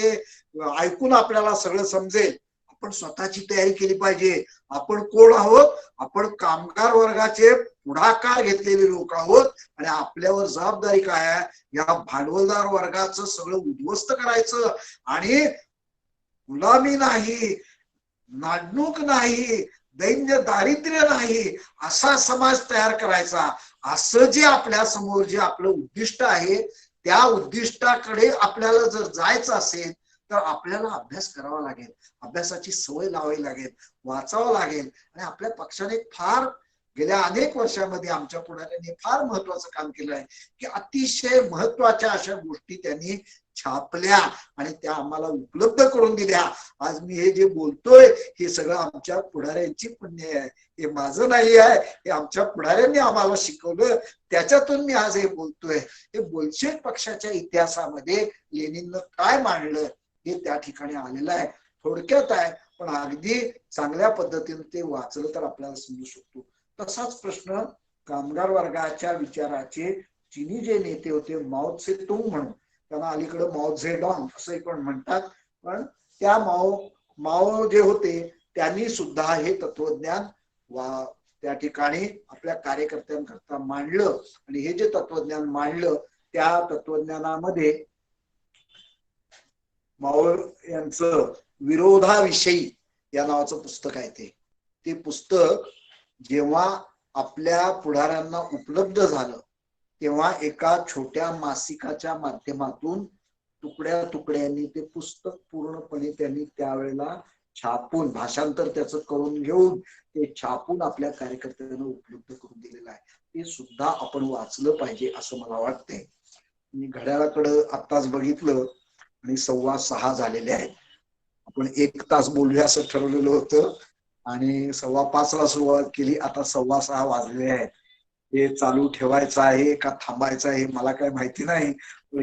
ऐकून आपल्याला सगळं समजेल, आपण स्वतःची तयारी केली पाहिजे. आपण कोण आहोत, आपण कामगार वर्गाचे पुढाकार घेतलेले लोक आहोत आणि आपल्यावर जबाबदारी काय आहे, या भांडवलदार वर्गाचं सगळं उद्ध्वस्त करायचं आणि गुलामी नाही, नाडणूक नाही, दैन्य दारिद्र्य नाही, असा समाज तयार करायचा. असं जे आपल्या समोर जे आपलं उद्दिष्ट आहे त्या उद्दिष्टाकडे आपल्याला जर जायचं असेल तर आपल्याला अभ्यास करावा लागेल, अभ्यासाची सवय लावावी लागेल, वाचावं लागेल. आणि आपल्या पक्षाने फार गेल्या अनेक वर्षांमध्ये आमच्या पुढाऱ्यांनी फार महत्वाचं काम केलं आहे की अतिशय महत्वाच्या अशा गोष्टी त्यांनी छापल्या आणि त्या आम्हाला उपलब्ध करून दिल्या. आज मी हे जे बोलतोय हे सगळं आमच्या पुढाऱ्यांची पुण्य आहे, हे माझं नाही आहे, हे आमच्या पुढाऱ्यांनी आम्हाला शिकवलं, त्याच्यातून मी आज हे बोलतोय. हे बोल्शेविक पक्षाच्या इतिहासामध्ये लेनिननं काय मांडलं हे त्या ठिकाणी आलेलं आहे. थोडक्यात आहे पण अगदी चांगल्या पद्धतीने ते वाचलं तर आपल्याला समजू शकतो. तसाच प्रश्न कामगार वर्गाच्या विचाराचे चीनी जे नेते होते माओ त्से तुंग म्हणून, त्यांना अलीकडे माओ झेडॉंग असंही पण म्हणतात, पण त्या माओ जे होते त्यांनी सुद्धा हे तत्वज्ञान त्या ठिकाणी आपल्या कार्यकर्त्यांकरता मांडलं. आणि हे जे तत्वज्ञान मांडलं त्या तत्वज्ञानामध्ये माओ यांचं विरोधाविषयी या नावाचं पुस्तक आहे. ते पुस्तक जेव्हा आपल्या पुढाऱ्यांना उपलब्ध झालं तेव्हा एका छोट्या मासिकाच्या माध्यमातून तुकड्या तुकड्यांनी ते पुस्तक पूर्णपणे त्यांनी त्यावेळेला छापून, भाषांतर त्याचं करून घेऊन ते छापून आपल्या कार्यकर्त्यांना उपलब्ध करून दिलेलं आहे. ते सुद्धा आपण वाचलं पाहिजे असं मला वाटतंय. मी घड्याळाकडे आत्ताच बघितलं आणि 6:15 झालेले आहेत. आपण 1 तास बोलूया असं ठरवलेलं होतं आणि 5:15 सुरुवात केली, आता 6:15 वाजले आहेत. हे चालू ठेवायचं आहे का थांबायचं आहे मला काय माहिती नाही.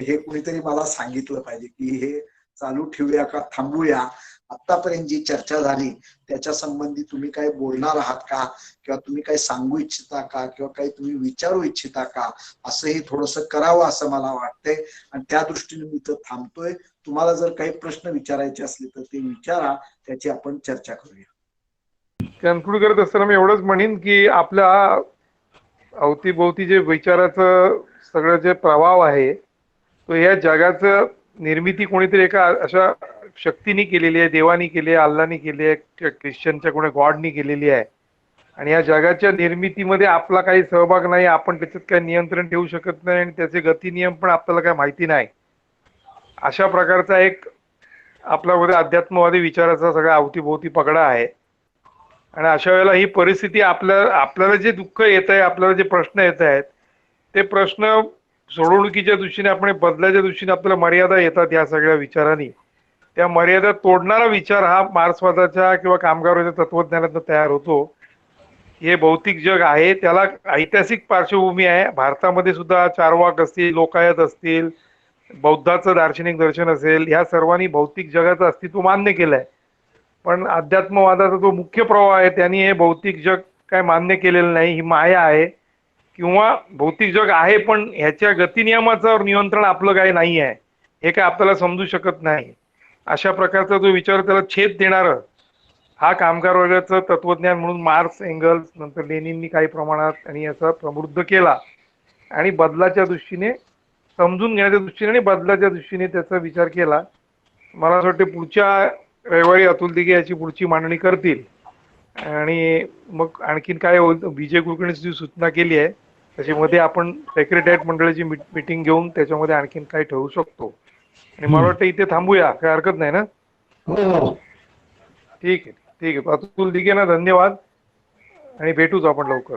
हे कुणीतरी मला सांगितलं पाहिजे की हे चालू ठेवूया का थांबूया. आतापर्यंत जी चर्चा झाली त्याच्या संबंधी तुम्ही काही बोलणार आहात का, किंवा तुम्ही काही सांगू इच्छिता का, किंवा काही तुम्ही विचारू इच्छिता का, असंही थोडंसं करावं असं मला वाटतंय. आणि त्या दृष्टीने मी इथं थांबतोय. तुम्हाला जर काही प्रश्न विचारायचे असले तर ते विचारा, त्याची आपण चर्चा करूया. कन्क्लूड करत असताना मी एवढंच म्हणेन की आपल्या अवतीभोवती जे विचाराचं सगळं जे प्रभाव आहे तो या जगाचं निर्मिती कोणीतरी एका अशा शक्तीने केलेली आहे, देवानी केली आहे, अल्लानी केली आहे, ख्रिश्चनच्या कोणी गॉडनी केलेली आहे. आणि या जगाच्या निर्मितीमध्ये आपला काही सहभाग नाही, आपण त्याच्यात काही नियंत्रण ठेवू शकत नाही आणि त्याचे गती नियम पण आपल्याला काही माहिती नाही. अशा प्रकारचा एक आपल्यामध्ये अध्यात्मवादी विचाराचा सगळा अवतीभोवती पगडा आहे. आणि अशा वेळेला ही परिस्थिती आपल्याला जे दुःख येत आहे, आपल्याला जे प्रश्न येत आहेत ते प्रश्न सोडवणुकीच्या दृष्टीने आपण बदलाच्या दृष्टीने आपल्याला मर्यादा येतात या सगळ्या विचारांनी. त्या मर्यादा तोडणारा विचार हा मार्क्सवादाच्या किंवा कामगाराच्या तत्वज्ञानातून तयार होतो. हे भौतिक जग आहे, त्याला ऐतिहासिक पार्श्वभूमी आहे. भारतामध्ये सुद्धा चारवाक असतील, लोकायत असतील, बौद्धाचं दार्शनिक दर्शन असेल, ह्या सर्वांनी भौतिक जगाचं अस्तित्व मान्य केलंय. पण अध्यात्मवादाचा जो मुख्य प्रवाह आहे त्यांनी हे भौतिक जग काय मान्य केलेलं नाही, ही माया आहे. किंवा भौतिक जग आहे पण ह्याच्या गतिनियमाचं नियंत्रण आपलं काही नाही आहे, हे काय आपल्याला समजू शकत नाही. अशा प्रकारचा जो विचार त्याला छेद देणारं हा कामगार वर्गाचं तत्वज्ञान म्हणून मार्क्स, एंगल्स, नंतर लेनिननी काही प्रमाणात आणि याचा प्रवृद्ध केला. आणि बदलाच्या दृष्टीने समजून घेण्याच्या दृष्टीने आणि बदलाच्या दृष्टीने त्याचा विचार केला. मला असं वाटतं पुढच्या रविवारी अतुल दिघे याची पुढची मांडणी करतील. आणि मग आणखीन काय विजय कुलकर्णी जी सूचना केली आहे त्याच्यामध्ये आपण सेक्रेटरीएट मंडळाची मीटिंग घेऊन त्याच्यामध्ये आणखीन काय ठरवू शकतो. आणि मला वाटतं इथे थांबूया, काही हरकत नाही ना? हो, ठीक आहे, ठीक आहे. अतुल दिघेंना धन्यवाद आणि भेटूच आपण लवकर.